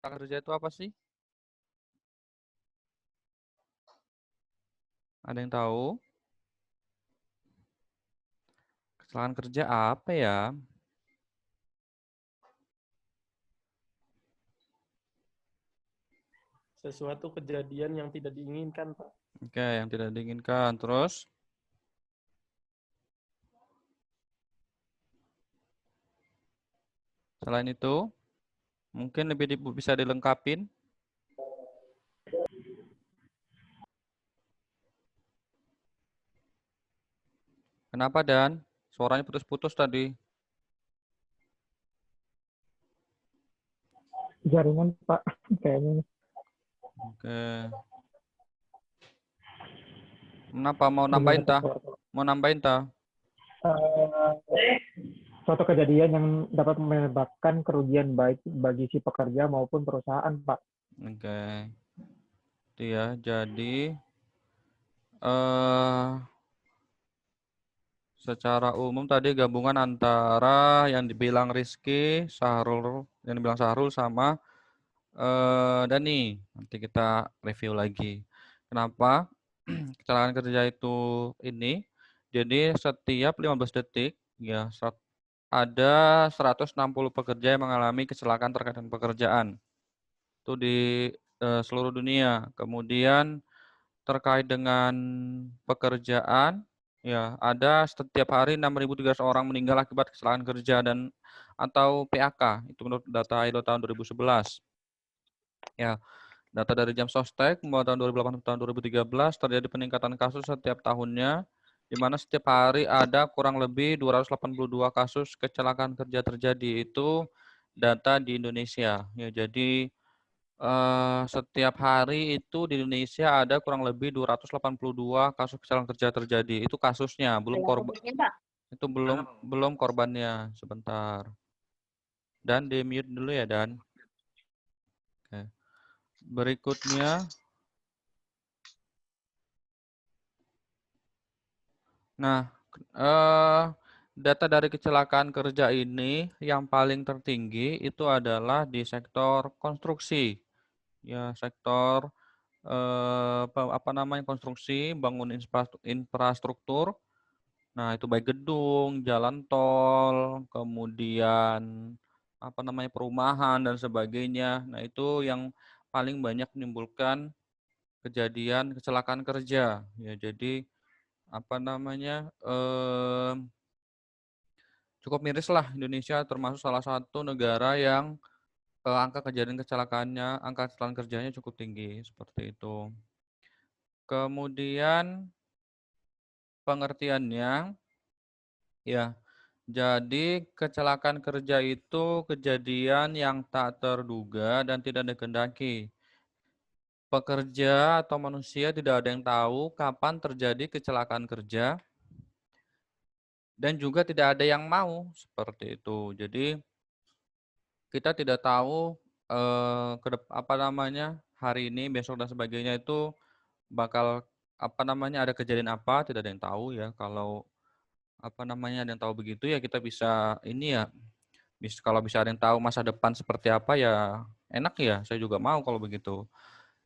Kerja itu apa sih? Ada yang tahu? Kecelakaan kerja apa ya? Sesuatu kejadian yang tidak diinginkan, Pak. Oke, yang tidak diinginkan. Terus, selain itu, mungkin bisa dilengkapin. Kenapa, Dan? Suaranya putus-putus tadi. Jaringan Pak kayaknya. Oke. Kenapa? Mau Gimana nambahin, Pak? tah? Mau nambahin, tah? Suatu kejadian yang dapat menyebabkan kerugian baik bagi si pekerja maupun perusahaan Pak. Oke. Itu ya. Jadi, eh secara umum tadi gabungan antara yang dibilang Rizky, Sahrul, yang dibilang Sahrul sama Dani. Nanti kita review lagi. Kenapa kecelakaan kerja itu ini? Jadi setiap 15 detik ya ada 160 pekerja yang mengalami kecelakaan terkait dengan pekerjaan. Itu di seluruh dunia. Kemudian terkait dengan pekerjaan, ya ada setiap hari 6.300 orang meninggal akibat kecelakaan kerja dan atau PHK. Itu menurut data ILO tahun 2011. Ya, data dari Jam Sostek mulai tahun 2008 sampai tahun 2013 terjadi peningkatan kasus setiap tahunnya, di mana setiap hari ada kurang lebih 282 kasus kecelakaan kerja terjadi. Itu data di Indonesia. Ya, jadi setiap hari itu di Indonesia ada kurang lebih 282 kasus kecelakaan kerja terjadi. Itu kasusnya, belum korban. Itu belum korbannya. Sebentar. Dan di mute dulu ya, Dan. Oke. Berikutnya. Nah, data dari kecelakaan kerja ini yang paling tertinggi itu adalah di sektor konstruksi. Ya, sektor apa namanya konstruksi, bangun infrastruktur. Nah, itu baik gedung, jalan tol, kemudian apa namanya perumahan dan sebagainya. Nah, itu yang paling banyak menimbulkan kejadian kecelakaan kerja. Ya, jadi apa namanya cukup miris lah Indonesia termasuk salah satu negara yang angka kejadian kecelakaannya, angka kecelakaan kerjanya cukup tinggi seperti itu. Kemudian pengertiannya, ya, jadi kecelakaan kerja itu kejadian yang tak terduga dan tidak dikehendaki. Pekerja atau manusia tidak ada yang tahu kapan terjadi kecelakaan kerja dan juga tidak ada yang mau seperti itu. Jadi kita tidak tahu apa namanya hari ini, besok dan sebagainya itu bakal apa namanya ada kejadian apa, tidak ada yang tahu ya. Kalau apa namanya ada yang tahu begitu ya kita bisa ini ya, kalau bisa ada yang tahu masa depan seperti apa ya enak ya, saya juga mau kalau begitu.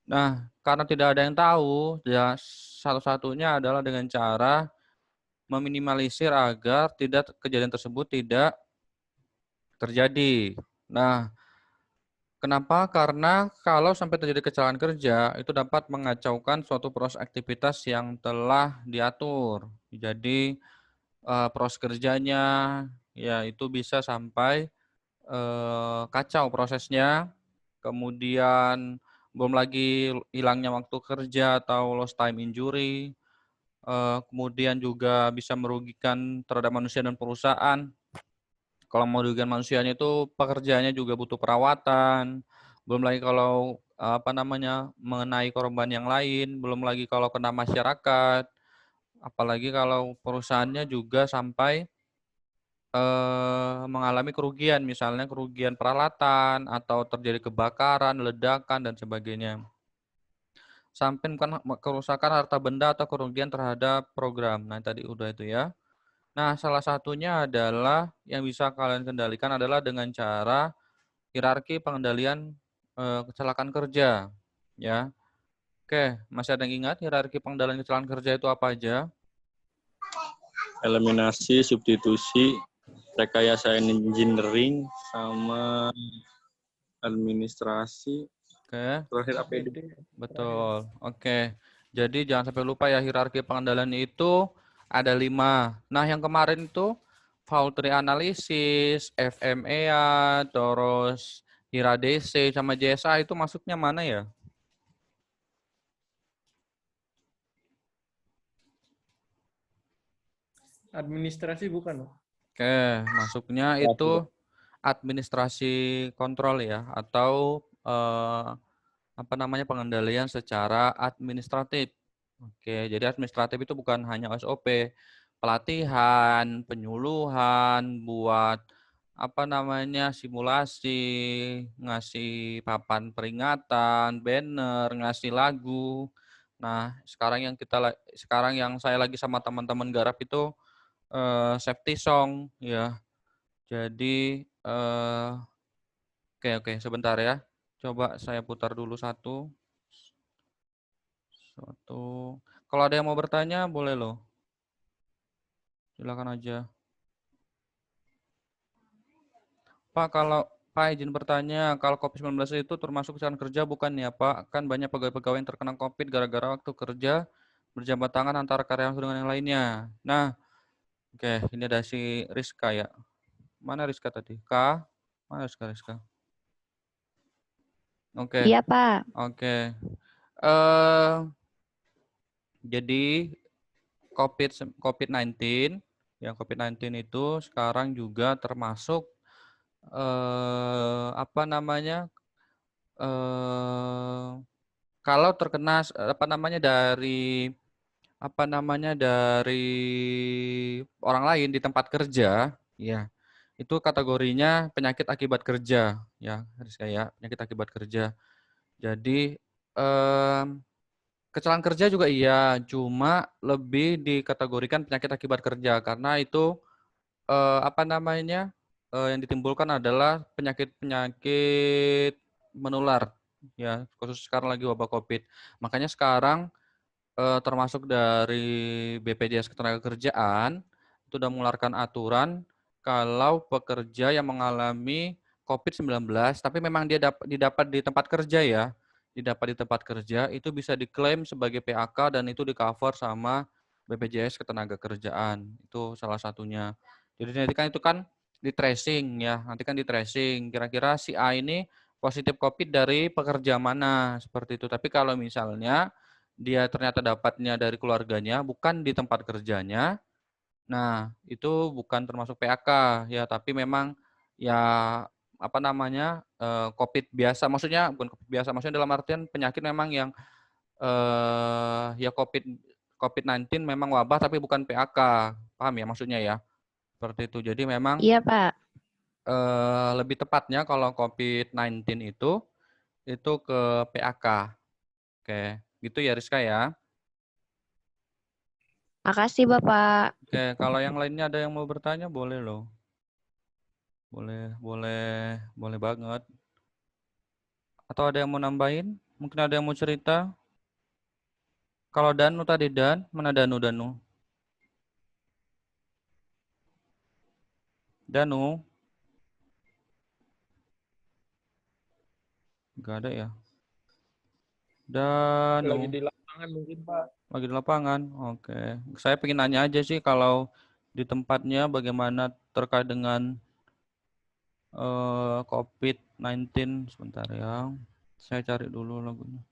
Nah, karena tidak ada yang tahu, ya satu-satunya adalah dengan cara meminimalisir agar kejadian tersebut tidak terjadi. Nah, kenapa? Karena kalau sampai terjadi kecelakaan kerja, itu dapat mengacaukan suatu proses aktivitas yang telah diatur. Jadi proses kerjanya ya itu bisa sampai kacau prosesnya. Kemudian belum lagi hilangnya waktu kerja atau lost time injury. Kemudian juga bisa merugikan terhadap manusia dan perusahaan. Kalau merugikan manusianya itu pekerjaannya juga butuh perawatan. Belum lagi kalau apa namanya mengenai korban yang lain, belum lagi kalau kena masyarakat, apalagi kalau perusahaannya juga sampai mengalami kerugian, misalnya kerugian peralatan atau terjadi kebakaran, ledakan dan sebagainya. Sampai bukan kerusakan harta benda atau kerugian terhadap program. Nah, tadi udah itu ya. Nah, salah satunya adalah yang bisa kalian kendalikan adalah dengan cara hierarki pengendalian kecelakaan kerja, ya. Oke, masih ada yang ingat hierarki pengendalian kecelakaan kerja itu apa aja? Eliminasi, substitusi, rekayasa engineering, sama administrasi, Oke, terakhir APD. APD. betul. Oke, jadi jangan sampai lupa ya hierarki pengendalian itu ada 5. Nah, yang kemarin itu fault tree analysis, FMEA, terus HIRA DC sama JSA itu masuknya mana ya? Administrasi bukan, Pak? Oke, masuknya itu administrasi kontrol ya, atau apa namanya pengendalian secara administratif. Oke, jadi administratif itu bukan hanya SOP, pelatihan, penyuluhan, buat apa namanya simulasi, ngasih papan peringatan, banner, ngasih lagu. Nah, sekarang yang saya lagi sama teman-teman garap itu safety song ya. Jadi oke sebentar ya. Coba saya putar dulu satu. Kalau ada yang mau bertanya boleh loh. Silakan aja. Pak, kalau Pak izin bertanya, kalau COVID-19 itu termasuk kecelakaan kerja bukan ya Pak? Kan banyak pegawai-pegawai yang terkena COVID gara-gara waktu kerja berjabat tangan antara karyawan dengan yang lainnya. Nah, oke, ini ada si Rizka ya. Mana Rizka tadi? Mana Rizka? Oke, Iya, Pak. oke. Jadi COVID-19 COVID-19 itu sekarang juga termasuk apa namanya kalau terkena dari orang lain di tempat kerja, ya itu kategorinya penyakit akibat kerja, ya Rizka ya penyakit akibat kerja. Jadi kecelakaan kerja juga iya, cuma lebih dikategorikan penyakit akibat kerja karena itu yang ditimbulkan adalah penyakit-penyakit menular ya, khusus sekarang lagi wabah Covid. Makanya sekarang termasuk dari BPJS Ketenagakerjaan itu sudah mengeluarkan aturan kalau pekerja yang mengalami COVID-19 tapi memang dia didapat di tempat kerja ya, didapat di tempat kerja itu bisa diklaim sebagai PHK dan itu di-cover sama BPJS Ketenagakerjaan. Itu salah satunya. Jadi nanti kan itu kan di tracing ya, nanti kan di tracing kira-kira si A ini positif COVID dari pekerja mana seperti itu. Tapi kalau misalnya dia ternyata dapatnya dari keluarganya, bukan di tempat kerjanya. Nah, itu bukan termasuk PHK ya, tapi memang ya apa namanya COVID biasa, maksudnya bukan COVID biasa, maksudnya dalam artian penyakit memang yang ya COVID-19 memang wabah tapi bukan PHK, paham ya maksudnya ya, seperti itu. Jadi memang Iya, Pak. lebih tepatnya kalau COVID-19 itu ke PHK, oke, gitu ya Rizka ya. Makasih, Bapak. Oke, kalau yang lainnya ada yang mau bertanya boleh loh. Boleh banget. Atau ada yang mau nambahin? Mungkin ada yang mau cerita? Kalau Danu tadi mana Danu? Danu? Enggak ada ya. Lagi Danu, di lapangan mungkin, Pak. lagi di lapangan. Oke. Saya pengen nanya aja sih kalau di tempatnya bagaimana terkait dengan COVID-19. Sebentar ya. Saya cari dulu lagunya.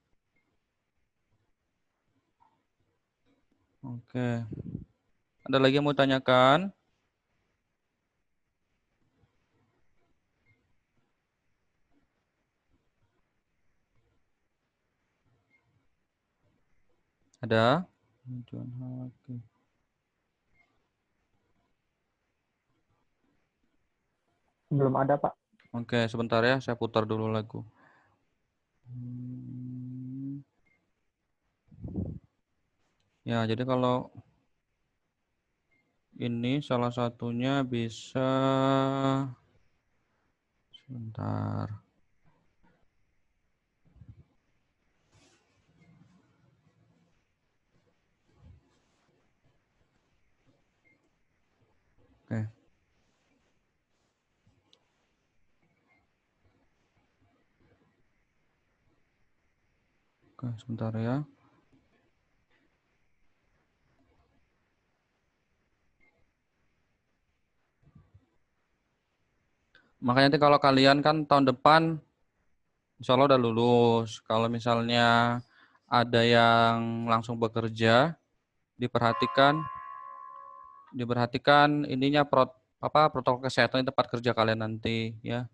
Oke. Ada lagi yang mau tanyakan? Ada? Belum ada, Pak. Oke, sebentar ya, saya putar dulu lagu. Ya, jadi kalau ini salah satunya bisa sebentar. Oke. Oke, sebentar ya. Makanya nanti kalau kalian kan tahun depan insya Allah udah lulus. Kalau misalnya ada yang langsung bekerja, diperhatikan ininya protokol kesehatan di tempat kerja kalian nanti ya.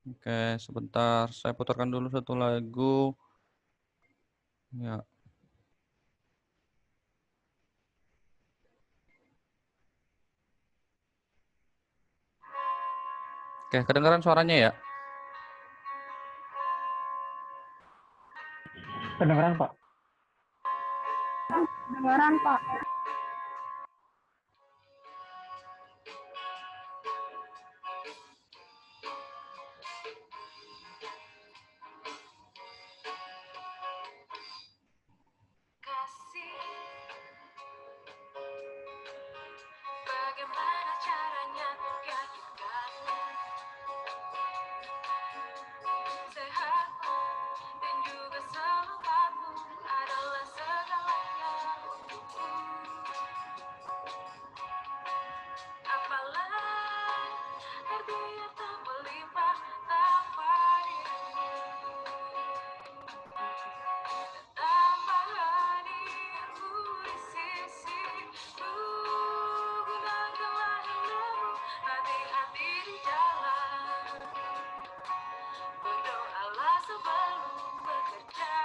Oke, sebentar saya putarkan dulu satu lagu. Ya. Oke, kedengaran suaranya ya? Kedengeran, Pak. Dengaran, Pak. Bagaimana caranya untuk yakinkanmu sehatmu dan juga sehatmu adalah segalanya untukku. Apalah artinya tak melimpah tanpa dirimu, tanpa hadirmu di sisiku. Gunakanlah ilmu, hati-hati di jalan, berdoalah sebelum bekerja.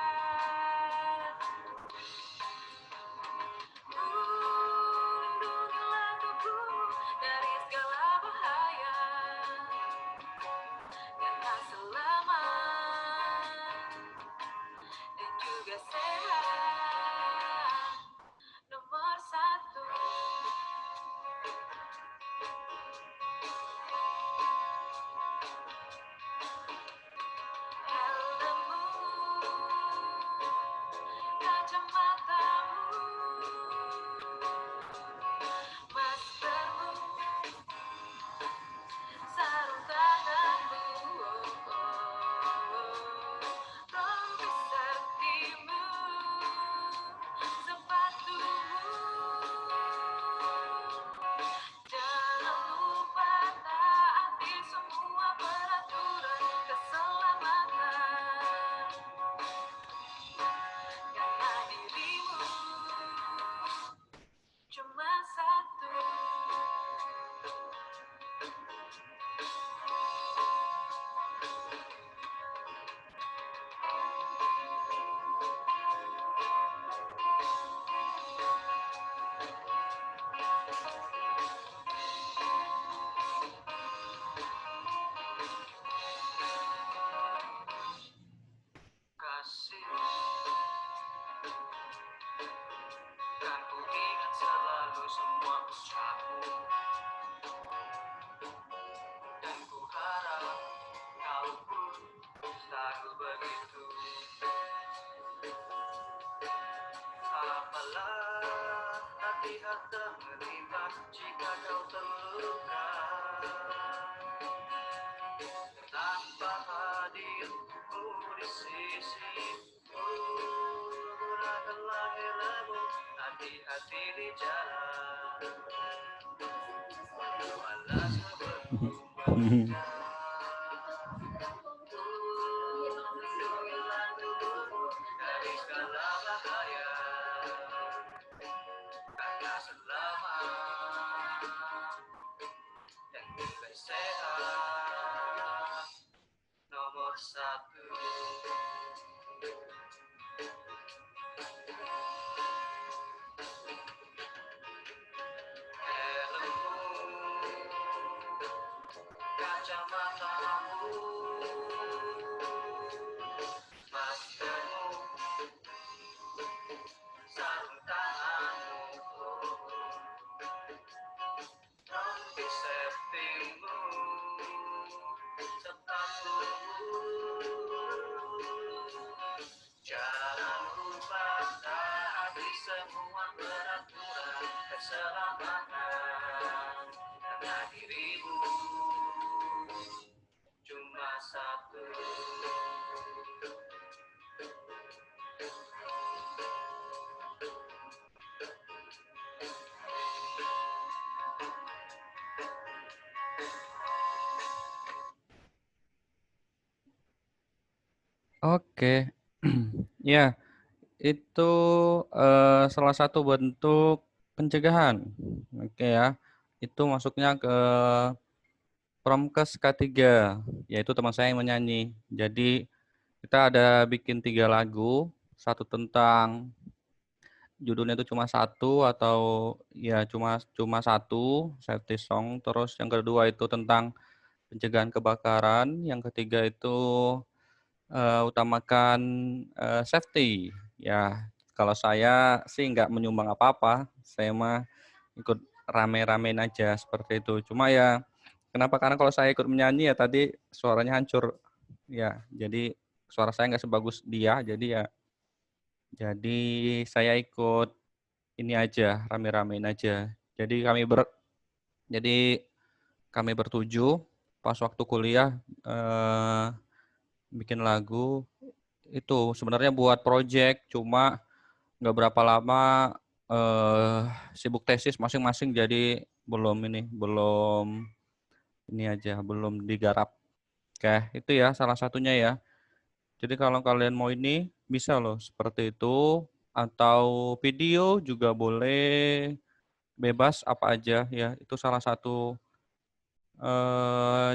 Lindungilah tubuhmu dari segala bahaya, karena selamat dan juga sehat nomor satu. Helmmu, kacamatamu, maskermu, sarung tanganmu, rompi sertimu, sepatumu. Jangan lupa taati semua peraturan keselamatan, karena dirimu cuma satu. Kasih, kan ku ingat selalu semua ucapmu, dan ku harap kau pun selalu begitu. Apalah hati-hati menimpa jika kau terluka, tanpa hadirmu di sisiku. Gunakanlah ilmu, hati-hati di jalan, berdoalah sebelum bekerja. Lindungilah tubuhmu dari segala bahaya, karena selamat dan juga sehat nomor satu. Helmmu, kacamatamu, maskermu, sarung tanganmu, rompi sertimu, sepatumu. Jangan lupa taati semua peraturan keselamatan, Oke. Ya, itu salah satu bentuk pencegahan. Oke ya. Itu masuknya ke Promkes K3, yaitu teman saya yang menyanyi. Jadi kita ada bikin 3 lagu, satu tentang judulnya itu cuma satu atau ya cuma satu safety song, terus yang kedua itu tentang pencegahan kebakaran, yang ketiga itu utamakan safety. Ya, kalau saya sih nggak menyumbang apa-apa, saya mah ikut rame-ramein aja seperti itu. Cuma ya kenapa? Karena kalau saya ikut menyanyi ya tadi suaranya hancur. Ya, jadi suara saya nggak sebagus dia, jadi saya ikut ini aja, rame-ramein aja. Jadi kami bertujuh pas waktu kuliah bikin lagu itu sebenarnya buat project, cuma nggak berapa lama sibuk tesis masing-masing, jadi belum digarap. Oke, itu ya salah satunya ya. Jadi kalau kalian mau ini bisa loh seperti itu, atau video juga boleh, bebas apa aja ya. Itu salah satu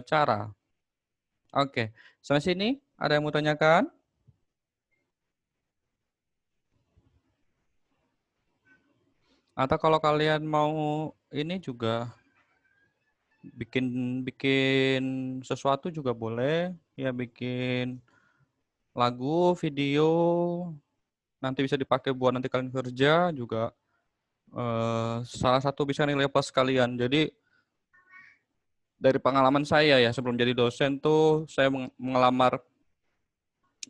cara. Oke, sampai sini ada yang mau tanyakan? Atau kalau kalian mau ini juga bikin bikin sesuatu juga boleh ya, bikin lagu, video, nanti bisa dipakai buat nanti kalian kerja juga. Salah satu bisa nilai plus kalian. Jadi dari pengalaman saya ya sebelum jadi dosen tuh saya mengelamar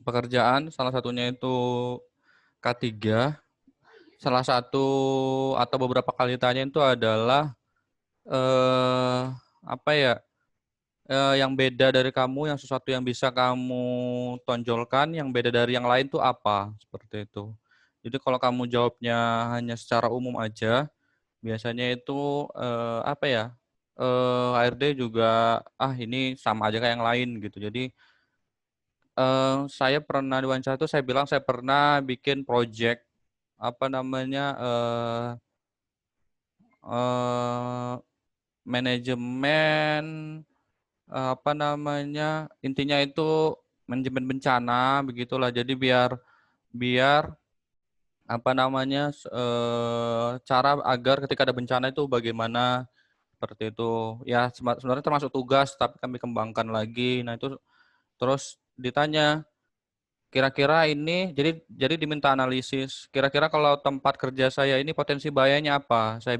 pekerjaan, salah satunya itu K3. Salah satu atau beberapa kali tanya itu adalah eh apa ya? Yang beda dari kamu, yang sesuatu yang bisa kamu tonjolkan, yang beda dari yang lain tuh apa? Seperti itu. Jadi kalau kamu jawabnya hanya secara umum aja, biasanya itu apa ya? HRD juga ini sama aja kayak yang lain gitu. Jadi saya pernah diwawancara itu saya bilang saya pernah bikin project apa namanya eh manajemen apa namanya, intinya itu manajemen bencana begitulah. Jadi biar biar apa namanya cara agar ketika ada bencana itu bagaimana, seperti itu. Ya sebenarnya termasuk tugas tapi kami kembangkan lagi. Nah itu terus ditanya kira-kira ini, jadi diminta analisis. Kira-kira kalau tempat kerja saya ini potensi bahayanya apa? Saya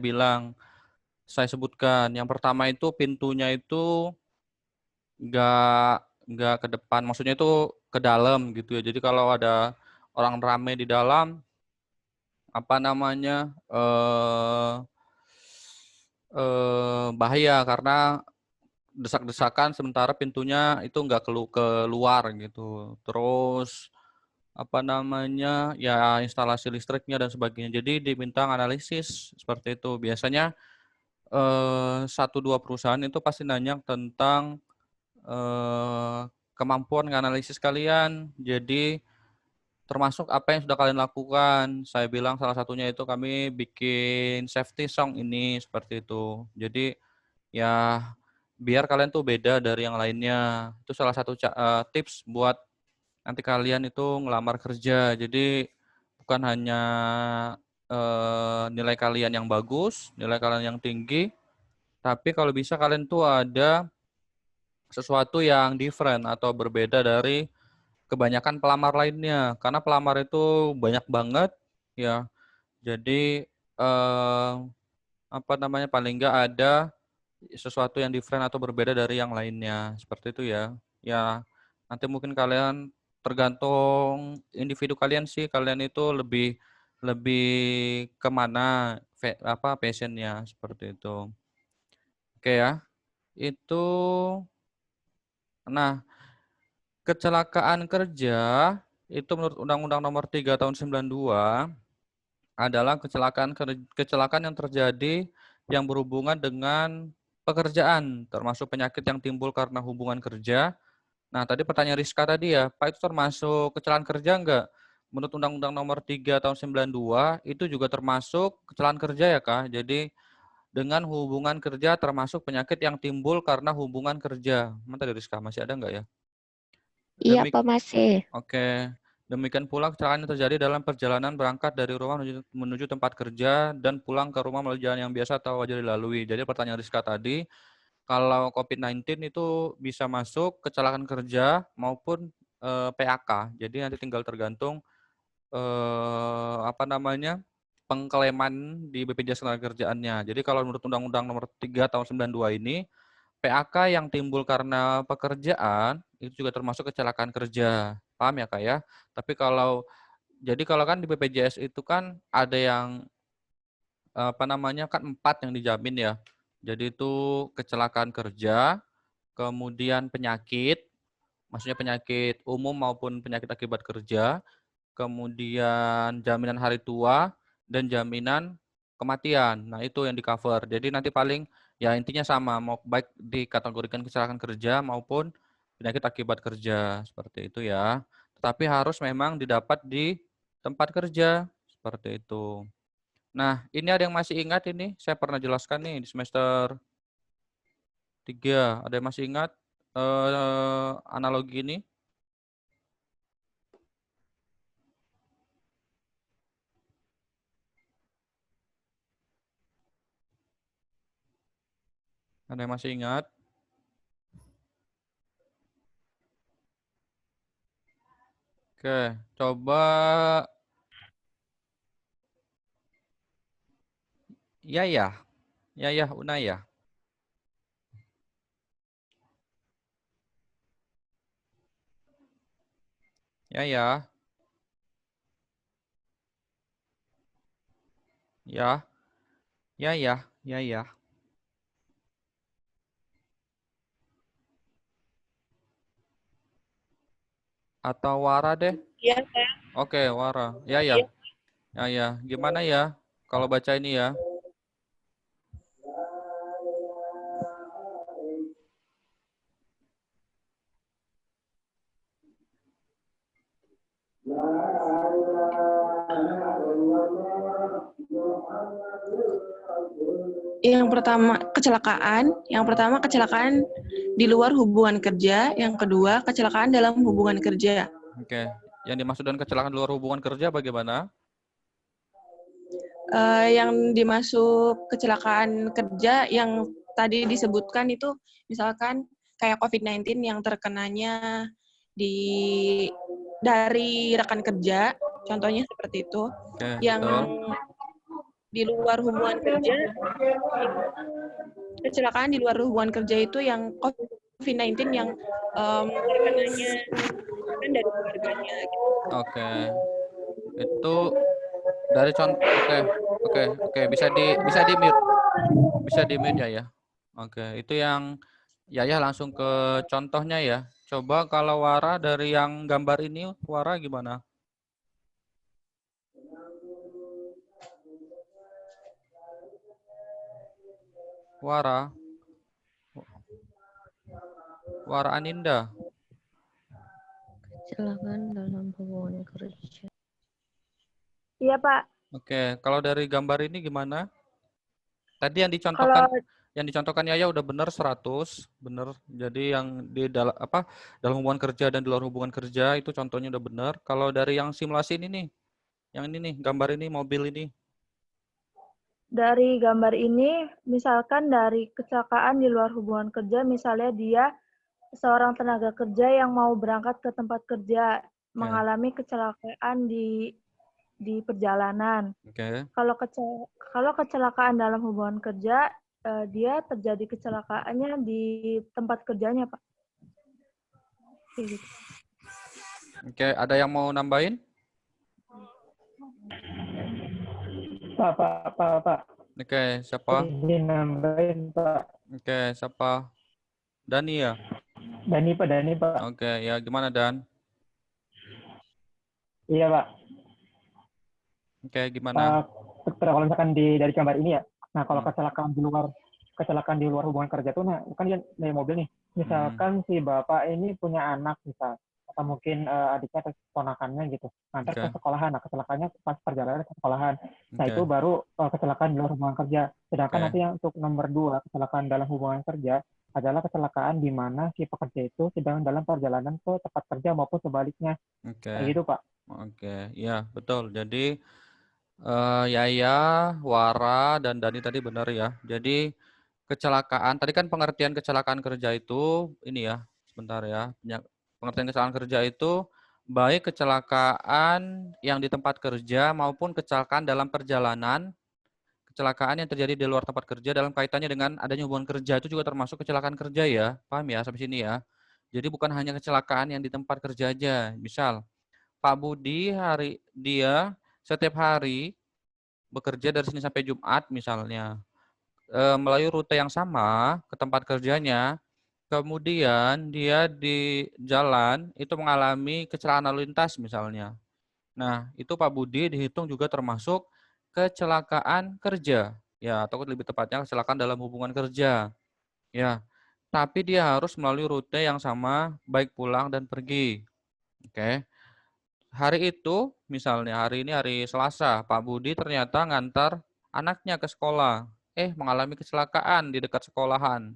sebutkan. Yang pertama itu pintunya itu nggak nggak ke depan, maksudnya itu ke dalam gitu ya. Jadi kalau ada orang rame di dalam, apa namanya, bahaya karena desak-desakan sementara pintunya itu nggak keluar gitu. Terus apa namanya, ya instalasi listriknya dan sebagainya. Jadi diminta analisis seperti itu. Biasanya 1-2 perusahaan itu pasti nanya tentang kemampuan analisis kalian. Jadi termasuk apa yang sudah kalian lakukan. Saya bilang salah satunya itu kami bikin safety song ini seperti itu. Jadi ya biar kalian tuh beda dari yang lainnya. Itu salah satu tips buat nanti kalian itu ngelamar kerja. Jadi bukan hanya nilai kalian yang bagus, nilai kalian yang tinggi, tapi kalau bisa kalian tuh ada sesuatu yang different atau berbeda dari kebanyakan pelamar lainnya. Karena pelamar itu banyak banget ya. Jadi apa namanya, paling enggak ada sesuatu yang different atau berbeda dari yang lainnya. Seperti itu ya. Ya, nanti mungkin kalian tergantung individu kalian sih, kalian itu lebih lebih kemana passionnya seperti itu. Oke ya. Itu nah kecelakaan kerja itu menurut Undang-Undang Nomor 3 Tahun 92 adalah kecelakaan yang terjadi yang berhubungan dengan pekerjaan, termasuk penyakit yang timbul karena hubungan kerja. Nah, tadi pertanyaan Rizka tadi ya, Pak itu termasuk kecelakaan kerja enggak? Menurut Undang-Undang Nomor 3 Tahun 92 itu juga termasuk kecelakaan kerja ya, Kak. Jadi dengan hubungan kerja termasuk penyakit yang timbul karena hubungan kerja. Mana tadi Rizka, masih ada enggak ya? Iya, Demik Pak, masih. Oke. Demikian pula kecelakaan yang terjadi dalam perjalanan berangkat dari rumah menuju tempat kerja dan pulang ke rumah melalui jalan yang biasa atau wajar dilalui. Jadi pertanyaan Rizka tadi, kalau COVID-19 itu bisa masuk kecelakaan kerja maupun PHK. Jadi nanti tinggal tergantung apa namanya pengklaiman di BPJS Ketenagakerjaannya. Jadi kalau menurut Undang-Undang Nomor 3 Tahun 92 ini, PHK yang timbul karena pekerjaan itu juga termasuk kecelakaan kerja. Paham ya, Kak ya? Tapi kalau kan di BPJS itu kan ada yang apa namanya kan 4 yang dijamin ya. Jadi itu kecelakaan kerja, kemudian penyakit, maksudnya penyakit umum maupun penyakit akibat kerja, kemudian jaminan hari tua, dan jaminan kematian. Nah, itu yang di-cover. Jadi nanti paling ya intinya sama, mau baik dikategorikan kecelakaan kerja maupun penyakit akibat kerja, seperti itu ya. Tetapi harus memang didapat di tempat kerja, seperti itu. Nah, ini ada yang masih ingat ini? Saya pernah jelaskan nih di semester 3. Ada yang masih ingat analogi ini? Ada yang masih ingat? Oke, coba ya, Unaya. Ya, ya, ya. Atau Wara deh. Iya, Pak. Oke, Wara. Ya. Gimana ya kalau baca ini ya? Yang pertama kecelakaan di luar hubungan kerja, yang kedua kecelakaan dalam hubungan kerja. Oke. Yang dimaksud dengan kecelakaan luar hubungan kerja bagaimana? Yang dimasuk kecelakaan kerja yang tadi disebutkan itu misalkan kayak COVID-19 yang terkenanya dari rekan kerja, contohnya seperti itu. Oke, Yang betul. di luar hubungan kerja, kecelakaan di luar hubungan kerja itu yang COVID-19 yang terkenanya kan dari keluarganya. Gitu. Oke. Itu dari contoh. Oke. Bisa di mute. Bisa di mute ya. Oke, itu yang ya langsung ke contohnya ya. Coba kalau Wara dari yang gambar ini, Wara gimana? Wara Aninda. Kecelakaan dalam hubungan kerja. Iya, Pak. Oke, kalau dari gambar ini gimana? Tadi yang Kalau dicontohkan Yaya udah benar 100, benar. Jadi yang di dalam hubungan kerja dan di luar hubungan kerja itu contohnya udah benar. Kalau dari yang simulasi ini nih, yang ini nih, gambar ini, mobil ini. dari gambar ini, misalkan dari kecelakaan di luar hubungan kerja, misalnya dia seorang tenaga kerja yang mau berangkat ke tempat kerja, mengalami kecelakaan di perjalanan. Oke. Kalau kecelakaan dalam hubungan kerja, dia terjadi kecelakaannya di tempat kerjanya, Pak. Gitu. Oke, ada yang mau nambahin? Pak. Oke, siapa? Ini nambahin, Pak. Oke, siapa? Dani ya? Dani, Pak. Oke, ya gimana Dan? Iya, Pak. Oke, gimana? Kalau misalkan dari gambar ini ya. Nah, kalau Hmm. kecelakaan di luar hubungan kerja tuh, nah kan dia naik mobil nih. Misalkan si bapak ini punya anak misal, atau mungkin adiknya atau ponakannya gitu. Ngantar ke Oke, sekolahan. Nah, kecelakaannya pas perjalanan ke sekolahan. Nah, itu oke, baru kecelakaan di luar hubungan kerja. Sedangkan oke, nanti yang untuk nomor 2, kecelakaan dalam hubungan kerja adalah kecelakaan di mana si pekerja itu sedang dalam perjalanan ke tempat kerja maupun sebaliknya. oke, Kayak gitu, Pak. oke. Ya, betul. Jadi Yaya, Wara, dan Dani tadi benar ya. Jadi kecelakaan, tadi kan pengertian kecelakaan kerja itu, ini ya, sebentar ya. Pengertian kecelakaan kerja itu baik kecelakaan yang di tempat kerja maupun kecelakaan dalam perjalanan, kecelakaan yang terjadi di luar tempat kerja dalam kaitannya dengan adanya hubungan kerja itu juga termasuk kecelakaan kerja ya. Paham ya sampai sini ya? Jadi bukan hanya kecelakaan yang di tempat kerja aja. Misal, Pak Budi dia setiap hari bekerja dari Senin sampai Jumat misalnya, melalui rute yang sama ke tempat kerjanya, kemudian dia di jalan itu mengalami kecelakaan lalu lintas misalnya. Nah, itu Pak Budi dihitung juga termasuk kecelakaan kerja, ya, atau lebih tepatnya kecelakaan dalam hubungan kerja, ya. Tapi dia harus melalui rute yang sama, baik pulang dan pergi. Oke. Hari itu, misalnya hari ini hari Selasa, Pak Budi ternyata ngantar anaknya ke sekolah. Mengalami kecelakaan di dekat sekolahan.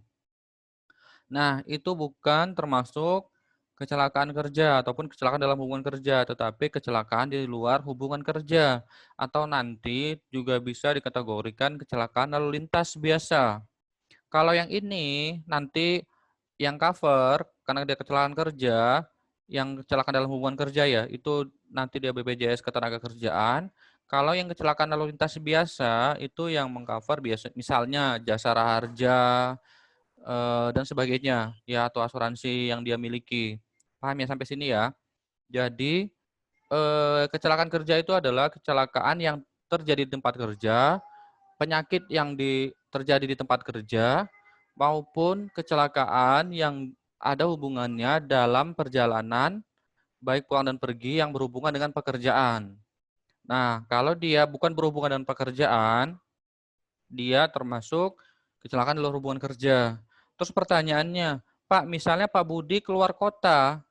Nah, itu bukan termasuk kecelakaan kerja ataupun kecelakaan dalam hubungan kerja, tetapi kecelakaan di luar hubungan kerja. Atau nanti juga bisa dikategorikan kecelakaan lalu lintas biasa. Kalau yang ini nanti yang cover karena dia kecelakaan kerja, yang kecelakaan dalam hubungan kerja ya, itu nanti dia BPJS Ketenagakerjaan. Kalau yang kecelakaan lalu lintas biasa itu yang mengcover biasa misalnya jasa raharja dan sebagainya ya atau asuransi yang dia miliki. Paham ya sampai sini ya? Jadi kecelakaan kerja itu adalah kecelakaan yang terjadi di tempat kerja, penyakit yang terjadi di tempat kerja, maupun kecelakaan yang ada hubungannya dalam perjalanan, baik pulang dan pergi yang berhubungan dengan pekerjaan. Nah, kalau dia bukan berhubungan dengan pekerjaan, dia termasuk kecelakaan di luar hubungan kerja. Terus pertanyaannya, Pak, misalnya Pak Budi keluar kota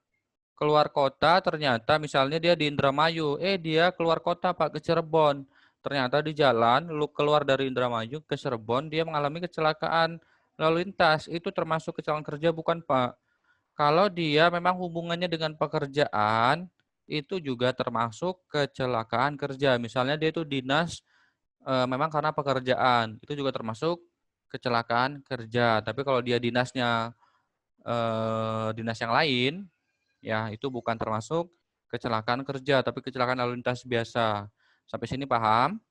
ternyata misalnya dia di Indramayu, dia keluar kota Pak ke Cirebon. Ternyata di jalan lu keluar dari Indramayu ke Cirebon dia mengalami kecelakaan lalu lintas. Itu termasuk kecelakaan kerja bukan Pak? Kalau dia memang hubungannya dengan pekerjaan itu juga termasuk kecelakaan kerja. Misalnya dia itu dinas memang karena pekerjaan, itu juga termasuk kecelakaan kerja. Tapi kalau dia dinasnya dinas yang lain, ya, itu bukan termasuk kecelakaan kerja, tapi kecelakaan lalu lintas biasa. Sampai sini paham?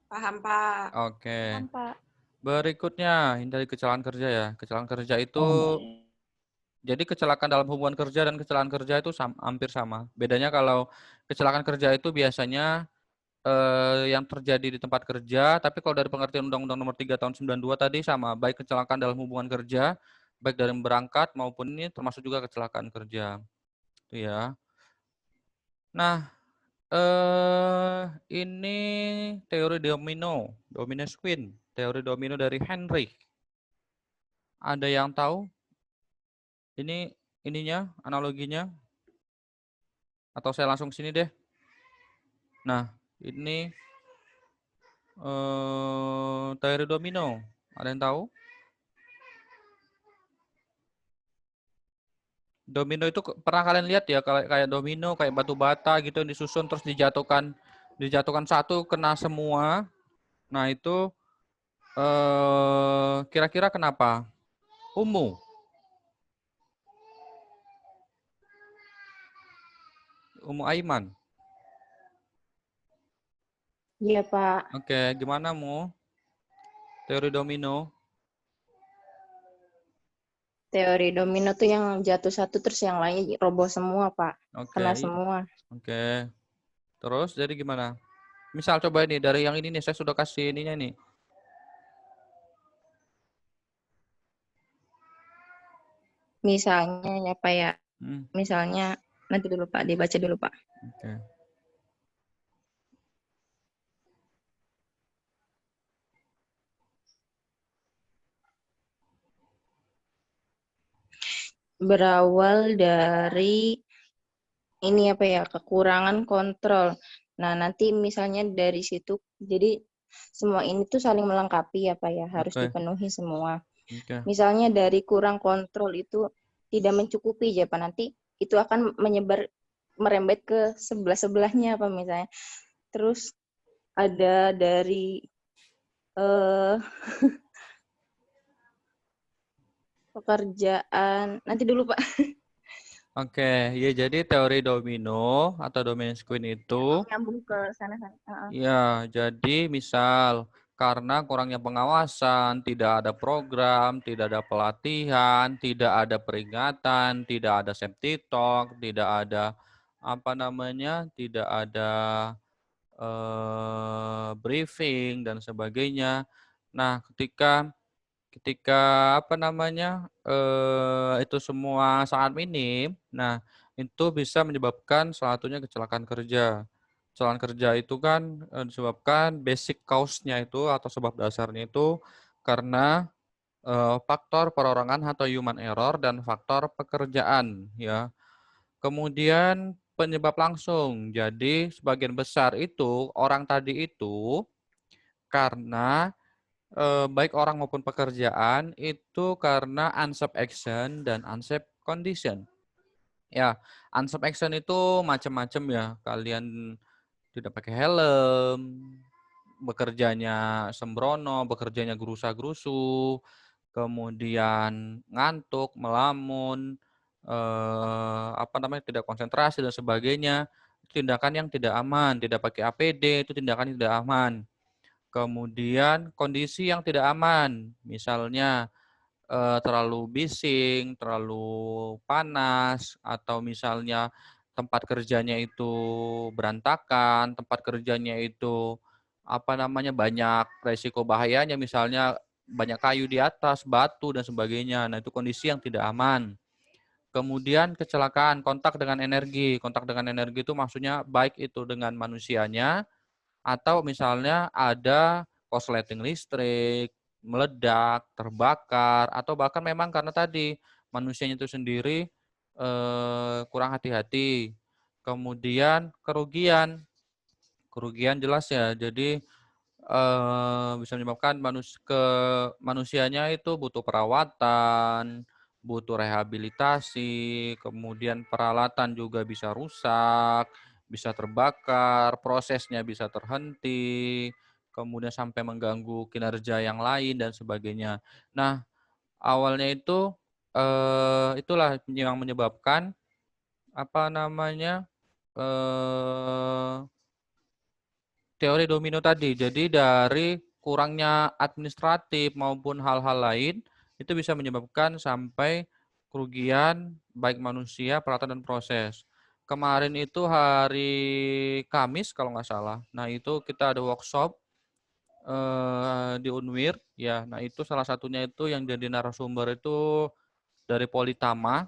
Paham, Pak. Oke. Paham, Pak. Berikutnya, hindari kecelakaan kerja ya. Kecelakaan kerja itu, jadi kecelakaan dalam hubungan kerja dan kecelakaan kerja itu hampir sama. Bedanya kalau kecelakaan kerja itu biasanya yang terjadi di tempat kerja, tapi kalau dari pengertian Undang-Undang Nomor 3 Tahun 92 tadi sama, baik kecelakaan dalam hubungan kerja, baik dari berangkat maupun ini termasuk juga kecelakaan kerja. Itu ya. Nah, ini teori domino, Dominus Queen, teori domino dari Henry. Ada yang tahu? Ininya, analoginya? Atau saya langsung sini deh. Nah, ini teori domino. Ada yang tahu? Domino itu pernah kalian lihat ya kayak domino, kayak batu bata gitu yang disusun terus dijatuhkan satu kena semua. Nah, itu kira-kira kenapa? Umu Aiman. Iya, Pak. Oke, gimana Mu? Teori domino. Teori domino tuh yang jatuh satu terus yang lainnya roboh semua, Pak. Oke. Kena semua. Oke. Terus jadi gimana? Misal coba ini dari yang ini nih saya sudah kasih ininya nih. Misalnya ya Pak ya, Hmm, misalnya nanti dulu Pak, dibaca dulu Pak. oke. Berawal dari ini apa ya, kekurangan kontrol. Nah, nanti misalnya dari situ, jadi semua ini tuh saling melengkapi ya Pak ya, harus Oke. dipenuhi semua. Oke. Misalnya dari kurang kontrol itu tidak mencukupi ya Pak, nanti itu akan merembet ke sebelah-sebelahnya Pak misalnya. Terus ada dari eh pekerjaan, nanti dulu Pak. Oke, ya jadi teori domino atau dominance queen itu Nyambung ke sana-sana. ya, jadi misal karena kurangnya pengawasan, tidak ada program, tidak ada pelatihan, tidak ada peringatan, tidak ada safety talk, tidak ada apa namanya, tidak ada briefing dan sebagainya. Nah, ketika ketika apa namanya itu semua sangat minim, nah itu bisa menyebabkan salah satunya kecelakaan kerja. Kecelakaan kerja itu kan disebabkan basic cause-nya itu atau sebab dasarnya itu karena faktor perorangan atau human error dan faktor pekerjaan ya. Kemudian penyebab langsung. Jadi sebagian besar itu orang tadi itu karena baik orang maupun pekerjaan itu karena unsafe action dan unsafe condition. Ya, unsafe action itu macam-macam ya. Kalian tidak pakai helm, bekerjanya sembrono, bekerjanya gerusa-gerusu, kemudian ngantuk, melamun, apa namanya, tidak konsentrasi dan sebagainya. Tindakan yang tidak aman, tidak pakai APD itu tindakan yang tidak aman. Kemudian kondisi yang tidak aman, misalnya terlalu bising, terlalu panas, atau misalnya tempat kerjanya itu berantakan, tempat kerjanya itu apa namanya banyak resiko bahayanya, misalnya banyak kayu di atas, batu dan sebagainya. Nah, itu kondisi yang tidak aman. Kemudian kecelakaan kontak dengan energi. Kontak dengan energi itu maksudnya baik itu dengan manusianya atau misalnya ada korsleting listrik, meledak, terbakar, atau bahkan memang karena tadi manusianya itu sendiri kurang hati-hati. Kemudian kerugian, kerugian jelas ya. Jadi bisa menyebabkan manusianya itu butuh perawatan, butuh rehabilitasi, kemudian peralatan juga bisa rusak, bisa terbakar, prosesnya bisa terhenti, kemudian sampai mengganggu kinerja yang lain dan sebagainya. Nah, awalnya itu itulah yang menyebabkan apa namanya teori domino tadi. Jadi dari kurangnya administratif maupun hal-hal lain itu bisa menyebabkan sampai kerugian baik manusia, peralatan dan proses. Kemarin itu hari Kamis kalau nggak salah. Nah itu kita ada workshop di Unwir ya. Nah itu salah satunya itu yang jadi narasumber itu dari Politama.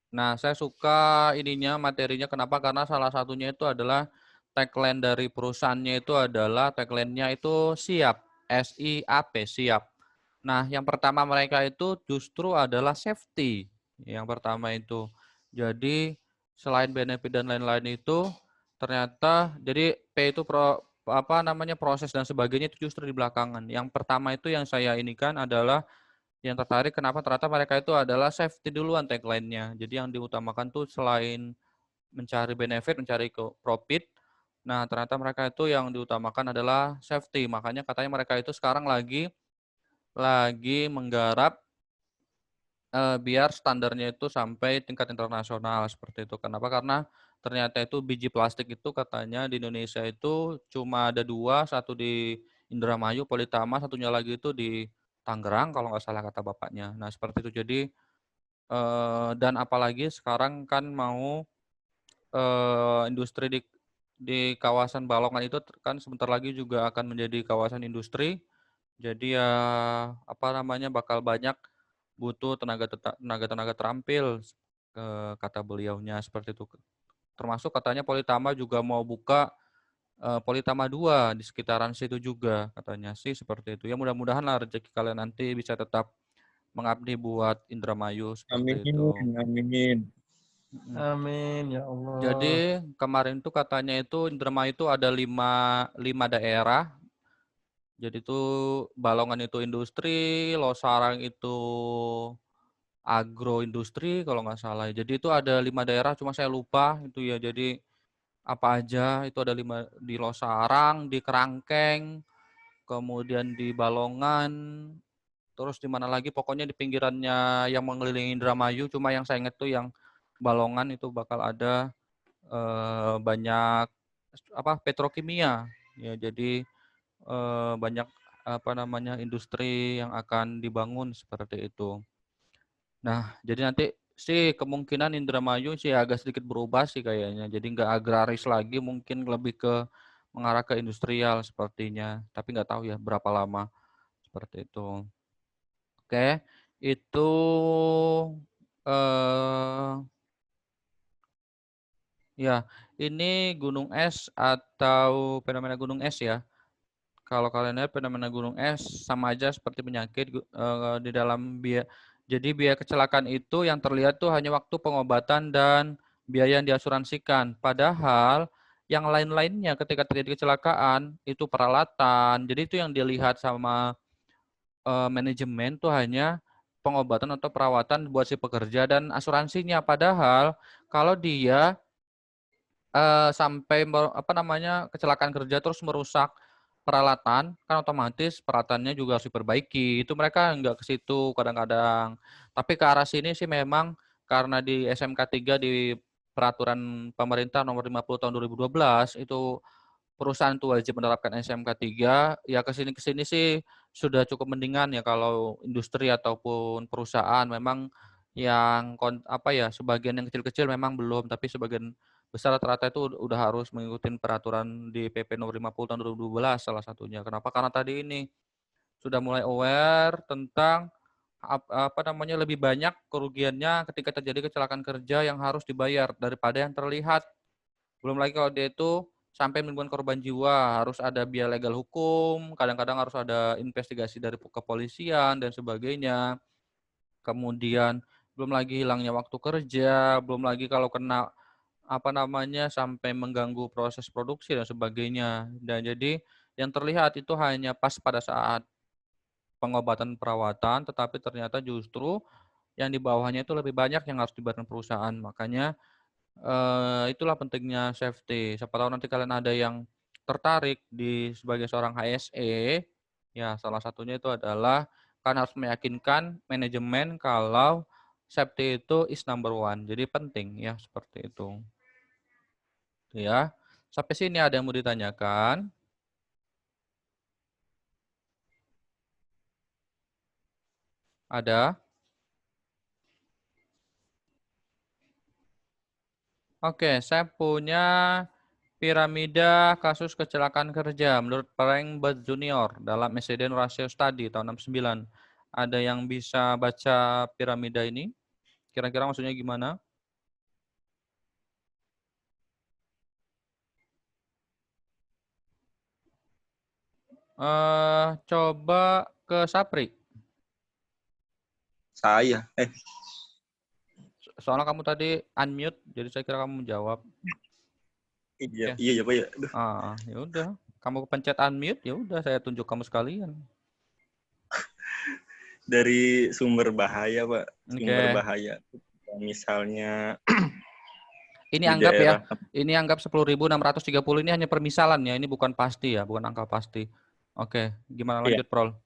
Nah, saya suka ininya, materinya. Kenapa? Karena salah satunya itu adalah tagline dari perusahaannya itu adalah tagline-nya itu siap, SIAP, siap. Nah, yang pertama mereka itu justru adalah safety. Yang pertama itu. Jadi, selain benefit dan lain-lain itu, ternyata jadi P itu apa namanya proses dan sebagainya itu justru di belakangan. Yang pertama itu yang saya inikan adalah yang tertarik kenapa ternyata mereka itu adalah safety duluan tagline-nya. Jadi yang diutamakan tuh selain mencari benefit, mencari profit, nah ternyata mereka itu yang diutamakan adalah safety. Makanya katanya mereka itu sekarang lagi menggarap biar standarnya itu sampai tingkat internasional seperti itu. Kenapa? Karena ternyata itu biji plastik itu katanya di Indonesia itu cuma ada 2, satu di Indramayu, Politama, satunya lagi itu di Tangerang kalau nggak salah kata bapaknya. Nah seperti itu. Jadi dan apalagi sekarang kan mau industri di kawasan Balongan itu kan sebentar lagi juga akan menjadi kawasan industri. Jadi ya apa namanya bakal banyak butuh tenaga terampil, kata beliaunya seperti itu. Termasuk katanya Politama juga mau buka Politama 2 di sekitaran situ juga katanya sih seperti itu. Ya mudah-mudahan lah rezeki kalian nanti bisa tetap mengabdi buat Indramayu seperti itu. Amin, amin. Amin ya Allah. Jadi kemarin tuh katanya itu Indramayu itu ada 5 daerah. Jadi itu Balongan itu industri, Losarang itu agroindustri kalau nggak salah. Jadi itu ada 5 daerah, cuma saya lupa itu ya. Jadi apa aja itu ada 5 di Losarang, di Kerangkeng, kemudian di Balongan, terus di mana lagi pokoknya di pinggirannya yang mengelilingi Indramayu. Cuma yang saya ingat tuh yang Balongan itu bakal ada banyak petrokimia ya. Jadi banyak industri yang akan dibangun seperti itu. Nah, jadi nanti sih kemungkinan Indramayu sih agak sedikit berubah sih kayaknya. Jadi nggak agraris lagi, mungkin lebih ke mengarah ke industrial sepertinya. Tapi nggak tahu ya berapa lama seperti itu. Oke, itu ya ini gunung es atau fenomena gunung es ya. Kalau kalian lihat fenomena gunung es sama aja seperti penyakit di dalam biaya. Jadi biaya kecelakaan itu yang terlihat tuh hanya waktu pengobatan dan biaya yang diasuransikan. Padahal yang lain-lainnya ketika terjadi kecelakaan itu peralatan. Jadi itu yang dilihat sama manajemen tuh hanya pengobatan atau perawatan buat si pekerja dan asuransinya. Padahal kalau dia sampai kecelakaan kerja terus merusak peralatan, kan otomatis peralatannya juga harus diperbaiki. Itu mereka nggak ke situ kadang-kadang. Tapi ke arah sini sih memang karena di SMK 3 di peraturan pemerintah nomor 50 tahun 2012 itu perusahaan itu wajib menerapkan SMK 3, ya ke sini sih sudah cukup mendingan ya kalau industri ataupun perusahaan memang yang sebagian yang kecil-kecil memang belum, tapi sebagian besar rata-rata itu udah harus mengikuti peraturan di PP nomor 50 tahun 2012 salah satunya. Kenapa? Karena tadi ini sudah mulai aware tentang lebih banyak kerugiannya ketika terjadi kecelakaan kerja yang harus dibayar daripada yang terlihat. Belum lagi kalau dia itu sampai menimbulkan korban jiwa, harus ada biaya legal hukum, kadang-kadang harus ada investigasi dari kepolisian dan sebagainya. Kemudian belum lagi hilangnya waktu kerja, belum lagi kalau kena sampai mengganggu proses produksi dan sebagainya. Dan jadi yang terlihat itu hanya pas pada saat pengobatan perawatan, tetapi ternyata justru yang di bawahnya itu lebih banyak yang harus dibayarkan perusahaan. Makanya itulah pentingnya safety. Siapa tahu nanti kalian ada yang tertarik sebagai seorang HSE, ya salah satunya itu adalah kan harus meyakinkan manajemen kalau safety itu is number one. Jadi penting ya seperti itu. Ya, sampai sini ada yang mau ditanyakan? Ada? Oke, saya punya piramida kasus kecelakaan kerja menurut Frank Bud Junior dalam Accident Ratio Study tahun 69. Ada yang bisa baca piramida ini? Kira-kira maksudnya gimana? Coba ke Sapri. Saya. Soalnya kamu tadi unmute, jadi saya kira kamu menjawab. Iya, iya Pak ya. Ya udah. Kamu pencet unmute, ya udah saya tunjuk kamu sekalian. Dari sumber bahaya, Pak. Sumber bahaya. Misalnya ini anggap ya, ini anggap 10.630 ini hanya permisalan ya, ini bukan pasti ya, bukan angka pasti. Oke, gimana lanjut, Prol?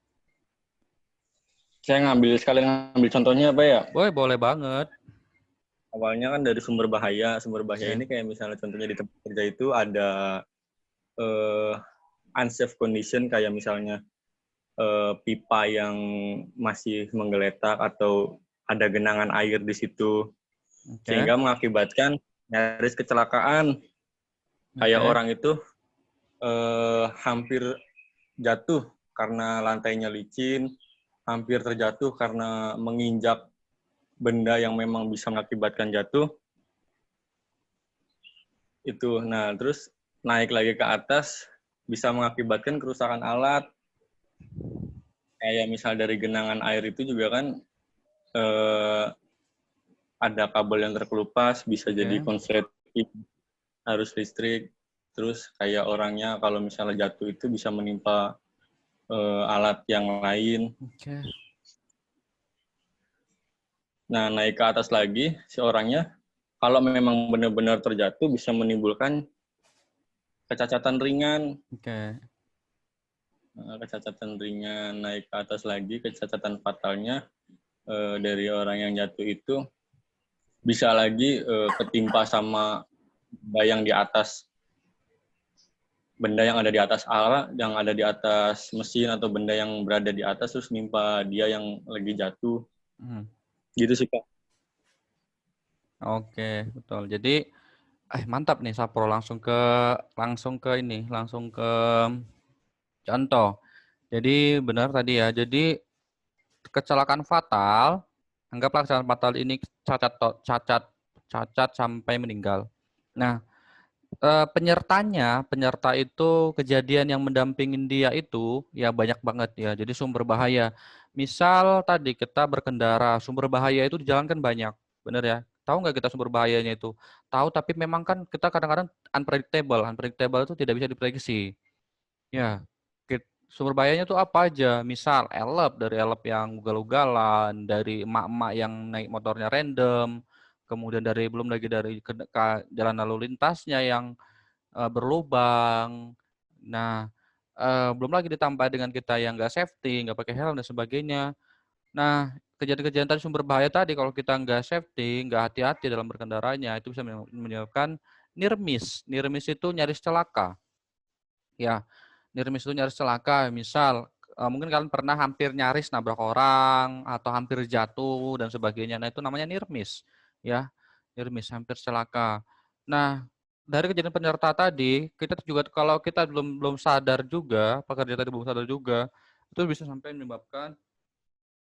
Saya sekalian ngambil contohnya, Pak ya? Boleh banget. Awalnya kan dari sumber bahaya. Sumber bahaya ini kayak misalnya contohnya di tempat kerja itu ada unsafe condition, kayak misalnya pipa yang masih menggeletak atau ada genangan air di situ. Sehingga mengakibatkan nyaris kecelakaan. Kayak orang itu hampir jatuh karena lantainya licin, hampir terjatuh karena menginjak benda yang memang bisa mengakibatkan jatuh. Itu. Nah, terus naik lagi ke atas bisa mengakibatkan kerusakan alat. Kayak misal dari genangan air itu juga kan ada kabel yang terkelupas, bisa jadi konsleting, harus listrik. Terus kayak orangnya kalau misalnya jatuh itu bisa menimpa alat yang lain. Nah, naik ke atas lagi, si orangnya kalau memang benar-benar terjatuh bisa menimbulkan kecacatan ringan. Kecacatan ringan, naik ke atas lagi, kecacatan fatalnya dari orang yang jatuh itu bisa lagi ketimpa sama benda yang di atas. Benda yang ada di atas alat, yang ada di atas mesin atau benda yang berada di atas terus nimpa dia yang lagi jatuh. Gitu sih, Kak. Oke, betul. Jadi mantap nih Sapro, langsung ke contoh. Jadi benar tadi ya. Jadi kecelakaan fatal, anggaplah kecelakaan fatal ini cacat sampai meninggal. Nah, penyerta itu kejadian yang mendampingin dia itu ya banyak banget ya. Jadi sumber bahaya. Misal tadi kita berkendara, sumber bahaya itu di jalan kan banyak, benar ya. Tahu nggak kita sumber bahayanya itu? Tahu, tapi memang kan kita kadang-kadang unpredictable. Unpredictable itu tidak bisa diprediksi. Ya, sumber bahayanya itu apa aja? Misal dari elep yang ugal-ugalan, dari emak-emak yang naik motornya random, kemudian belum lagi dari jalan lalu lintasnya yang berlubang. Nah, belum lagi ditambah dengan kita yang nggak safety, nggak pakai helm dan sebagainya. Nah, kejadian-kejadian tadi sumber bahaya tadi kalau kita nggak safety, nggak hati-hati dalam berkendaranya, itu bisa menyebabkan near miss. Near miss itu nyaris celaka. Ya, near miss itu nyaris celaka. Misal, mungkin kalian pernah hampir nyaris nabrak orang atau hampir jatuh dan sebagainya. Nah, itu namanya near miss. Ya, near miss, hampir celaka. Nah, dari kejadian penyerta tadi, kita juga kalau kita belum sadar juga, pekerja tadi belum sadar juga, itu bisa sampai menyebabkan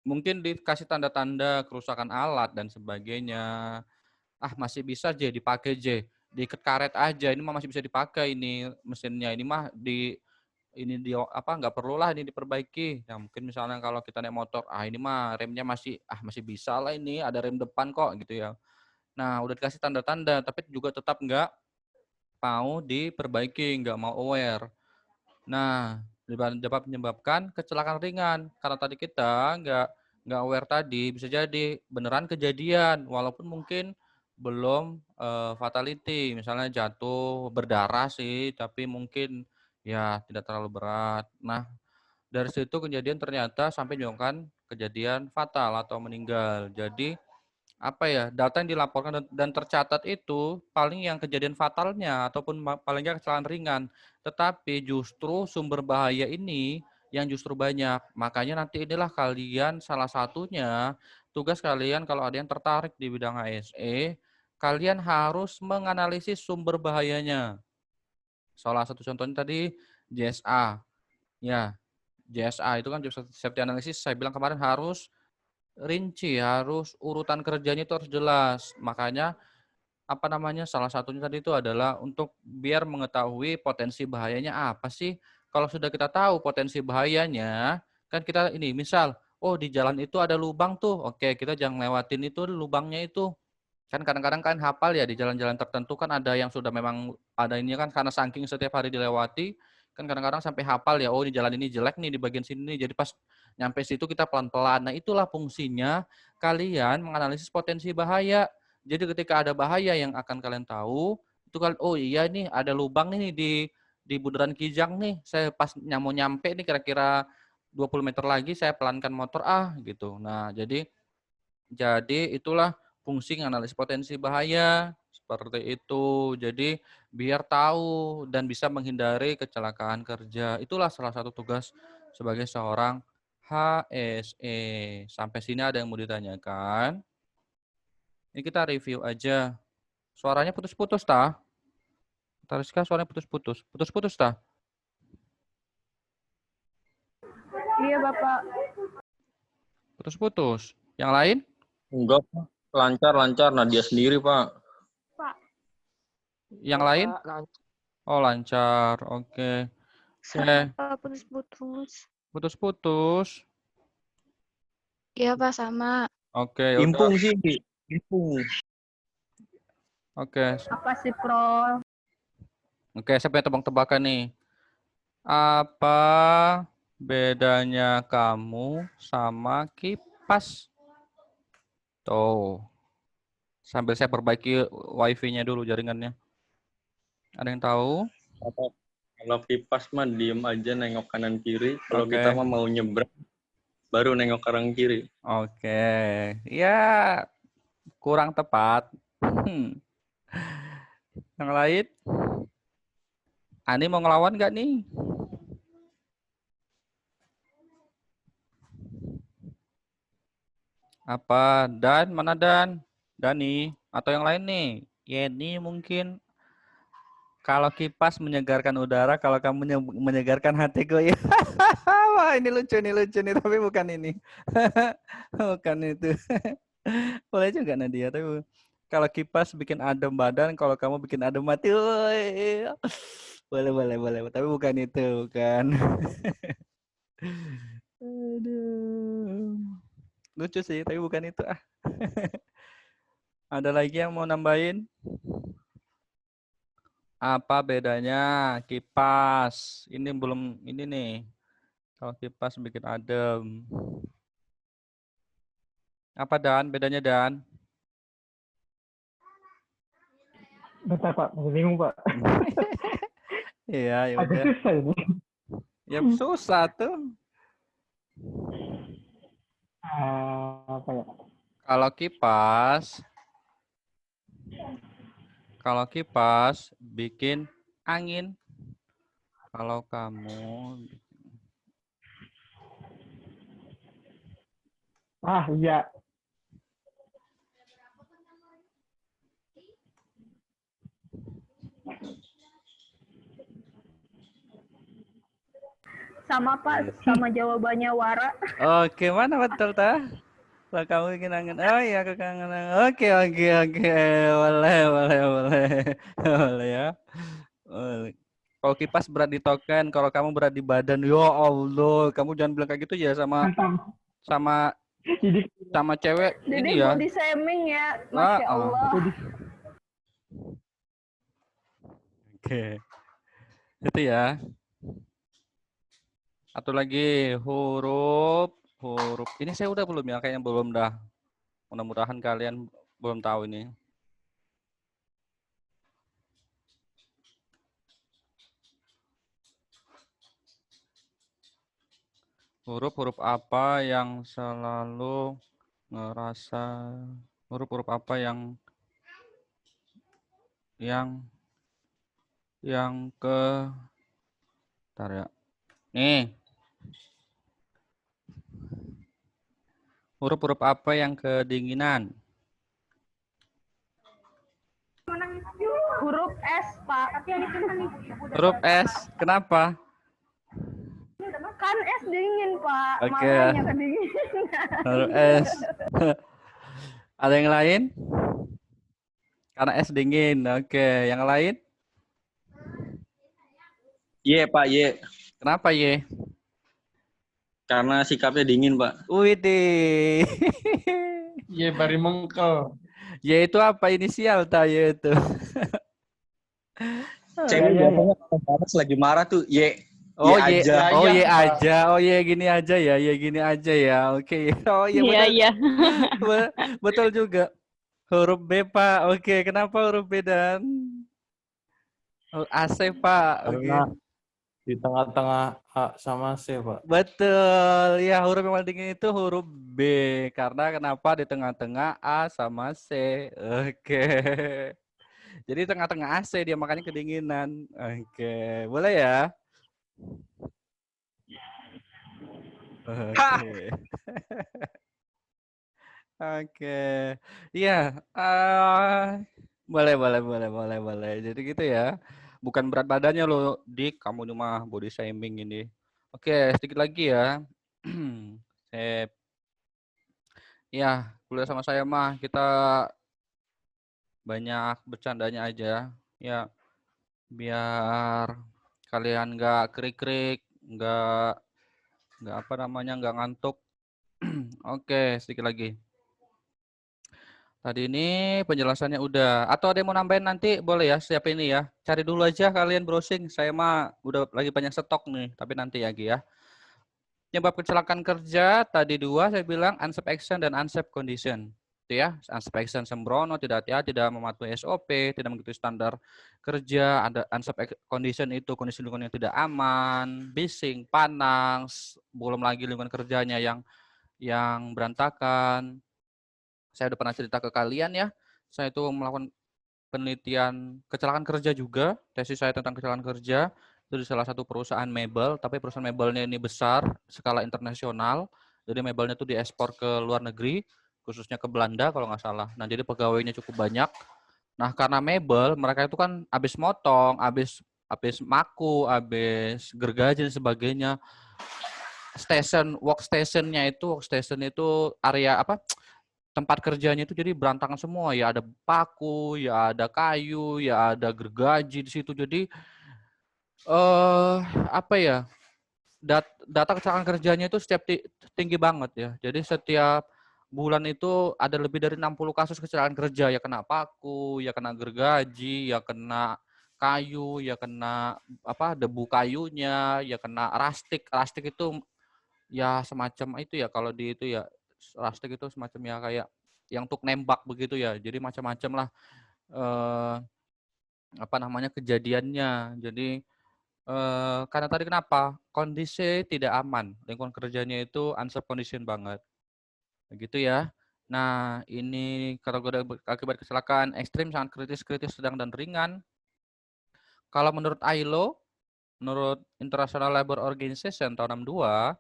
mungkin dikasih tanda-tanda kerusakan alat dan sebagainya. Masih bisa dipakai diikat karet aja, ini mah masih bisa dipakai ini mesinnya, ini mah nggak perlulah ini diperbaiki. Ya mungkin misalnya kalau kita naik motor, ini mah remnya masih bisa lah, ini ada rem depan kok gitu ya. Nah, udah dikasih tanda-tanda, tapi juga tetap nggak mau diperbaiki, nggak mau aware. Nah, dapat menyebabkan kecelakaan ringan. Karena tadi kita nggak aware tadi, bisa jadi beneran kejadian, walaupun mungkin belum fatality. Misalnya jatuh, berdarah sih, tapi mungkin ya tidak terlalu berat. Nah, dari situ kejadian ternyata sampai menyebabkan kejadian fatal atau meninggal. Jadi data yang dilaporkan dan tercatat itu paling yang kejadian fatalnya ataupun paling nggak kecelakaan ringan, tetapi justru sumber bahaya ini yang justru banyak. Makanya nanti inilah kalian salah satunya tugas kalian kalau ada yang tertarik di bidang HSE, kalian harus menganalisis sumber bahayanya. Salah satu contohnya tadi JSA. Ya, JSA itu kan safety analysis, saya bilang kemarin harus rinci, harus urutan kerjanya itu harus jelas. Makanya salah satunya tadi itu adalah untuk biar mengetahui potensi bahayanya apa sih. Kalau sudah kita tahu potensi bahayanya, kan kita ini misal, di jalan itu ada lubang tuh. Oke, kita jangan lewatin itu lubangnya itu. Kan kadang-kadang kan hafal ya di jalan-jalan tertentu kan ada yang sudah memang ada ini kan karena saking setiap hari dilewati, kan kadang-kadang sampai hafal ya, di jalan ini jelek nih di bagian sini nih. Jadi pas nyampe situ kita pelan-pelan. Nah, itulah fungsinya kalian menganalisis potensi bahaya. Jadi ketika ada bahaya yang akan kalian tahu, itu kan iya nih ada lubang nih di Bundaran Kijang nih. Saya pas mau nyampe nih kira-kira 20 meter lagi saya pelankan motor gitu. Nah, jadi itulah fungsi analisis potensi bahaya seperti itu. Jadi biar tahu dan bisa menghindari kecelakaan kerja. Itulah salah satu tugas sebagai seorang HSE. Sampai sini ada yang mau ditanyakan? Ini kita review aja. Suaranya putus-putus, tah? Tariska, suaranya putus-putus. Putus-putus, tah? Iya, Bapak. Putus-putus. Yang lain? Enggak, Pak. Lancar. Nadia sendiri, Pak. Yang lain? Oh, lancar. Oke. Sama Pak, putus-putus. Putus-putus. Iya Pak, sama. Oke, udah. Impung sih. Impung. Oke. Apa sih, Pro? Oke, saya punya tebak-tebakan nih. Apa bedanya kamu sama kipas? Tuh. Sambil saya perbaiki wifi-nya dulu, jaringannya. Ada yang tahu? Kalau kipas mah diem aja nengok kanan kiri. Kalau Oke. kita mah mau nyebrang, baru nengok kanan kiri. Oke. Ya, kurang tepat. Yang lain? Ani mau ngelawan nggak nih? Apa? Dan? Mana Dan? Dani? Atau yang lain nih? Yeni mungkin. Kalau kipas menyegarkan udara, kalau kamu menyegarkan hatiku ya. Wah, ini lucu nih, tapi bukan ini. Bukan itu. Boleh juga Nadia, tapi kalau kipas bikin adem badan, kalau kamu bikin adem hati. Woy. Boleh. Tapi bukan itu, bukan. Aduh. Lucu sih, tapi bukan itu. Ada lagi yang mau nambahin? Apa bedanya kipas? Ini belum, ini nih. Kalau kipas bikin adem. Apa Dan? Bedanya Dan? Bentar Pak, masih bingung Pak. Iya, ya Agak udah. susah ini. Ya susah tuh. Apa ya? Kalau kipas bikin angin. Kalau kamu Iya. Sama Pak, sama jawabannya Wara. Oke, mana betul tah? Kalau kamu bikin angin. Oh iya, aku kangen. Oke. Boleh ya. Boleh. Kalau kipas berat di token, kalau kamu berat di badan. Ya Allah, kamu jangan bilang kayak gitu ya sama cewek Jadi ini ya. body shaming ya, Masya Allah. Oke. Itu ya. Atau lagi huruf. Ini saya udah belum ya? Kayaknya belum dah. Mudah-mudahan kalian belum tahu ini. Huruf-huruf apa yang selalu ngerasa, huruf-huruf apa yang bentar ya. Nih. Huruf-huruf apa yang kedinginan? Huruf S, Pak. Huruf S. Kenapa? Kan es dingin, Pak. Oke. Makanya kedinginan. Huruf S. Ada yang lain? Karena es dingin. Oke. Yang lain? Y, Pak, Y. Kenapa Y? Karena sikapnya dingin, Pak. Widih. Ye bari mengkel. Y itu apa inisial Y itu? Cewek biasanya kalau panas lagi marah tuh Y. Oh Y aja. Oh Iya, Y Pak. aja. Oh Y gini aja ya. Y gini aja ya. Oke. Oh iya betul. Iya. Betul juga. Huruf B, Pak. Oke, kenapa huruf B Dan? Oh, AC, Pak. Oke. Karena di tengah-tengah A sama C, Pak. Betul. Ya, huruf yang paling dingin itu huruf B. Karena kenapa di tengah-tengah A sama C. Oke. Jadi tengah-tengah AC dia makanya kedinginan. Oke. Boleh ya? Oke. Oke. Iya. Boleh. Jadi gitu ya. Bukan berat badannya loh, Dik. Kamu cuma body shaming ini. Oke, sedikit lagi ya. Sip. Ya, kuliah sama saya mah kita banyak bercandanya aja. Ya, biar kalian nggak krik-krik, nggak apa namanya, nggak ngantuk. Oke, sedikit lagi. Tadi ini penjelasannya udah. Atau ada yang mau nambahin nanti boleh ya, siap ini ya. Cari dulu aja kalian browsing. Saya mah udah lagi banyak stok nih, tapi nanti lagi ya. Penyebab kecelakaan kerja tadi dua saya bilang unsafe action dan unsafe condition. Itu ya, unsafe action sembrono, tidak hati-hati, tidak mematuhi SOP, tidak mengikuti standar kerja. Ada unsafe condition itu kondisi lingkungan yang tidak aman, bising, panas, belum lagi lingkungan kerjanya yang berantakan. Saya udah pernah cerita ke kalian ya, saya itu melakukan penelitian kecelakaan kerja juga, tesis saya tentang kecelakaan kerja, itu di salah satu perusahaan mebel, tapi perusahaan mebelnya ini besar, skala internasional, jadi mebelnya itu diekspor ke luar negeri, khususnya ke Belanda kalau nggak salah. Nah, jadi pegawainya cukup banyak. Nah, karena mebel, mereka itu kan habis motong, habis maku, habis gergaji dan sebagainya. Workstation itu area apa? Tempat kerjanya itu jadi berantakan semua, ya ada paku, ya ada kayu, ya ada gergaji di situ. Jadi apa ya? Data kecelakaan kerjanya itu setiap tinggi banget ya. Jadi setiap bulan itu ada lebih dari 60 kasus kecelakaan kerja, ya kena paku, ya kena gergaji, ya kena kayu, ya kena apa debu kayunya, ya kena rastik. Rastik itu ya semacam itu ya, kalau di itu ya rastik itu semacam ya kayak yang untuk nembak begitu ya. Jadi macam-macam lah apa namanya kejadiannya. Jadi karena tadi kenapa? Kondisi tidak aman. Lingkungan kerjanya itu unsafe condition banget. Begitu ya. Nah, ini kategori akibat kecelakaan ekstrim, sangat kritis, sedang dan ringan. Kalau menurut ILO, menurut International Labour Organization tahun 62,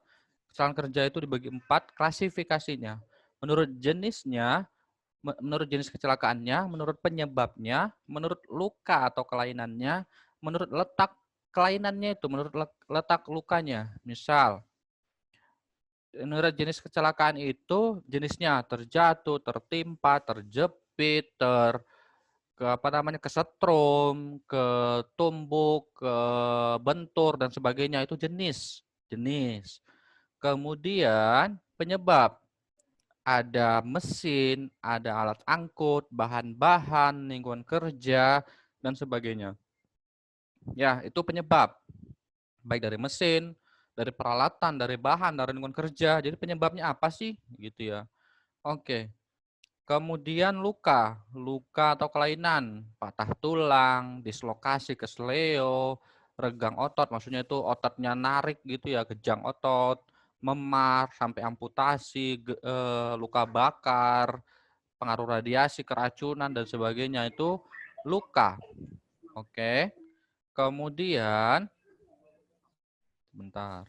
kecelakaan kerja itu dibagi 4 klasifikasinya. Menurut jenisnya, menurut jenis kecelakaannya, menurut penyebabnya, menurut luka atau kelainannya, menurut letak kelainannya itu, menurut letak lukanya. Misal, menurut jenis kecelakaan itu jenisnya terjatuh, tertimpa, terjepit, kesetrum, ketumbuk, kebentur dan sebagainya, itu jenis. Kemudian penyebab, ada mesin, ada alat angkut, bahan-bahan, lingkungan kerja, dan sebagainya. Ya, itu penyebab. Baik dari mesin, dari peralatan, dari bahan, dari lingkungan kerja. Jadi penyebabnya apa sih? Gitu ya. Oke. Kemudian luka atau kelainan, patah tulang, dislokasi kesleo, regang otot, maksudnya itu ototnya narik gitu ya, kejang otot, memar, sampai amputasi, luka bakar, pengaruh radiasi, keracunan, dan sebagainya, itu luka. Oke. Kemudian, bentar.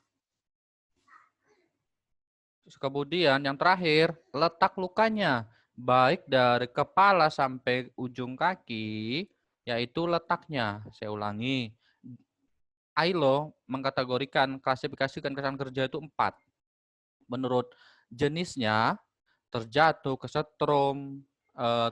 Kemudian yang terakhir, letak lukanya. Baik dari kepala sampai ujung kaki, yaitu letaknya. Saya ulangi. ILO mengkategorikan, klasifikasikan kecelakaan kerja itu 4. Menurut jenisnya, terjatuh, kesetrum,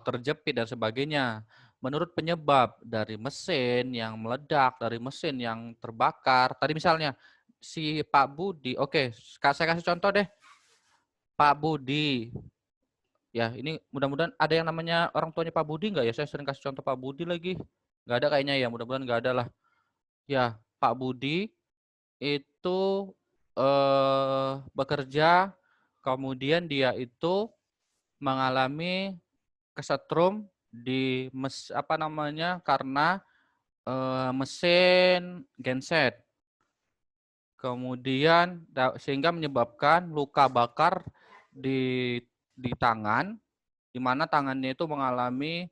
terjepit, dan sebagainya. Menurut penyebab, dari mesin yang meledak, dari mesin yang terbakar. Tadi misalnya, si Pak Budi, oke, saya kasih contoh deh. Pak Budi, ya ini mudah-mudahan ada yang namanya orang tuanya Pak Budi nggak ya? Saya sering kasih contoh Pak Budi lagi. Nggak ada kayaknya ya, mudah-mudahan nggak ada lah. Ya, Pak Budi itu bekerja, kemudian dia itu mengalami kesetrum di karena mesin genset. Kemudian sehingga menyebabkan luka bakar di tangan, di mana tangannya itu mengalami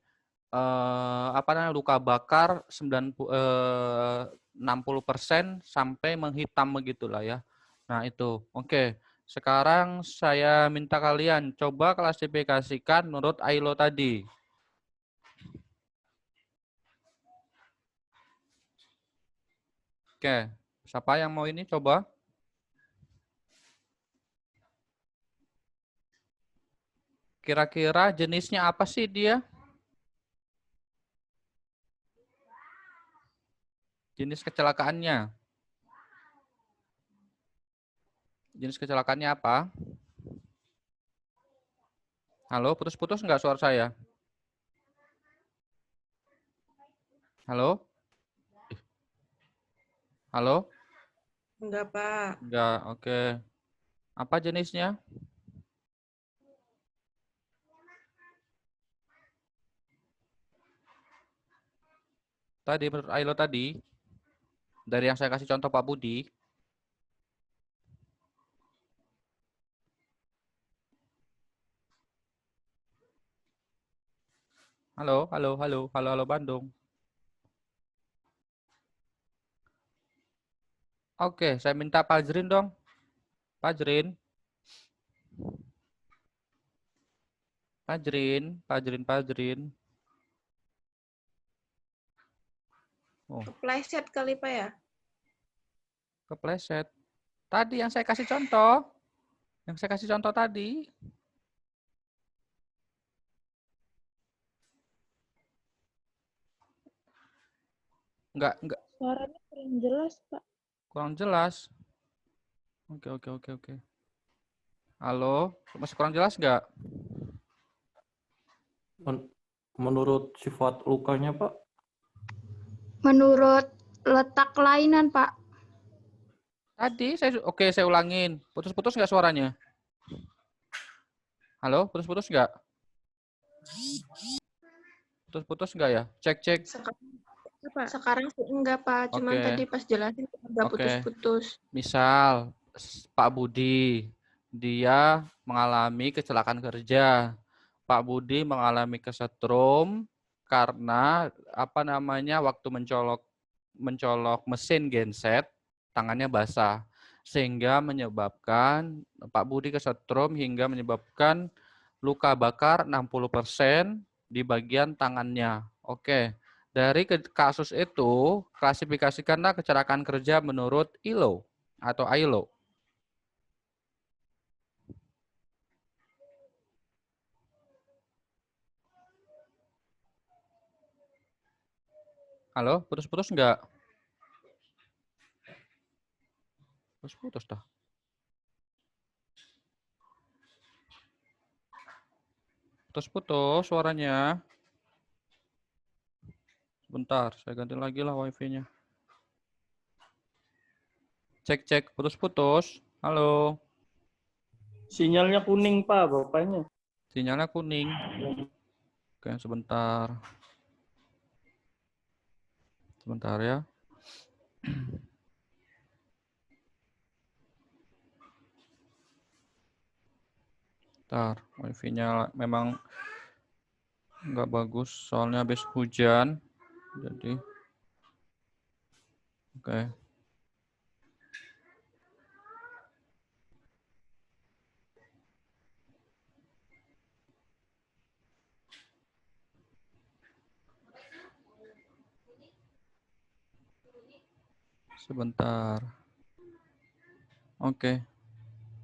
luka bakar 60% sampai menghitam begitulah ya. Nah, itu. Oke. Sekarang saya minta kalian coba klasifikasikan menurut ILO tadi. Oke. Siapa yang mau ini coba? Kira-kira jenisnya apa sih dia? Jenis kecelakaannya. Jenis kecelakaannya apa? Halo, putus-putus nggak suara saya? Halo? Halo? Enggak, Pak. Enggak, oke. Apa jenisnya? Tadi menurut Ailo tadi, dari yang saya kasih contoh Pak Budi, halo, halo, halo, halo, halo Bandung. Oke, saya minta Pak Jrin dong. Pak Jrin. Pak Jrin, Pak Jrin, Pak Jrin. Oh, Kepleset kali, Pak ya? kepleset. Tadi yang saya kasih contoh. Yang saya kasih contoh tadi. Enggak. Suaranya kurang jelas, Pak. Kurang jelas. Oke. Halo, masih kurang jelas nggak? Menurut sifat lukanya, Pak? Menurut letak kelainan, Pak. Tadi saya ulangin. Putus-putus nggak suaranya? Halo, putus-putus nggak? Putus-putus nggak ya? Cek. Sekarang sih enggak, Pak. Cuman Oke. tadi pas jelasin agak Oke. putus-putus. Misal Pak Budi, dia mengalami kecelakaan kerja. Pak Budi mengalami kesetrum karena waktu mencolok mesin genset tangannya basah sehingga menyebabkan Pak Budi kesetrum hingga menyebabkan luka bakar 60% di bagian tangannya. Oke. Dari kasus itu, klasifikasikanlah kecelakaan kerja menurut ILO atau ILO. Halo, putus-putus enggak? Putus-putus dah. Putus-putus suaranya. Bentar, saya ganti lagi lah wifi-nya. Cek, putus-putus. Halo. Sinyalnya kuning, Pak, bapaknya. Sinyalnya kuning. Oke, sebentar. Sebentar ya. Bentar, wifi-nya memang nggak bagus, soalnya habis hujan. Jadi, oke. Sebentar. Oke.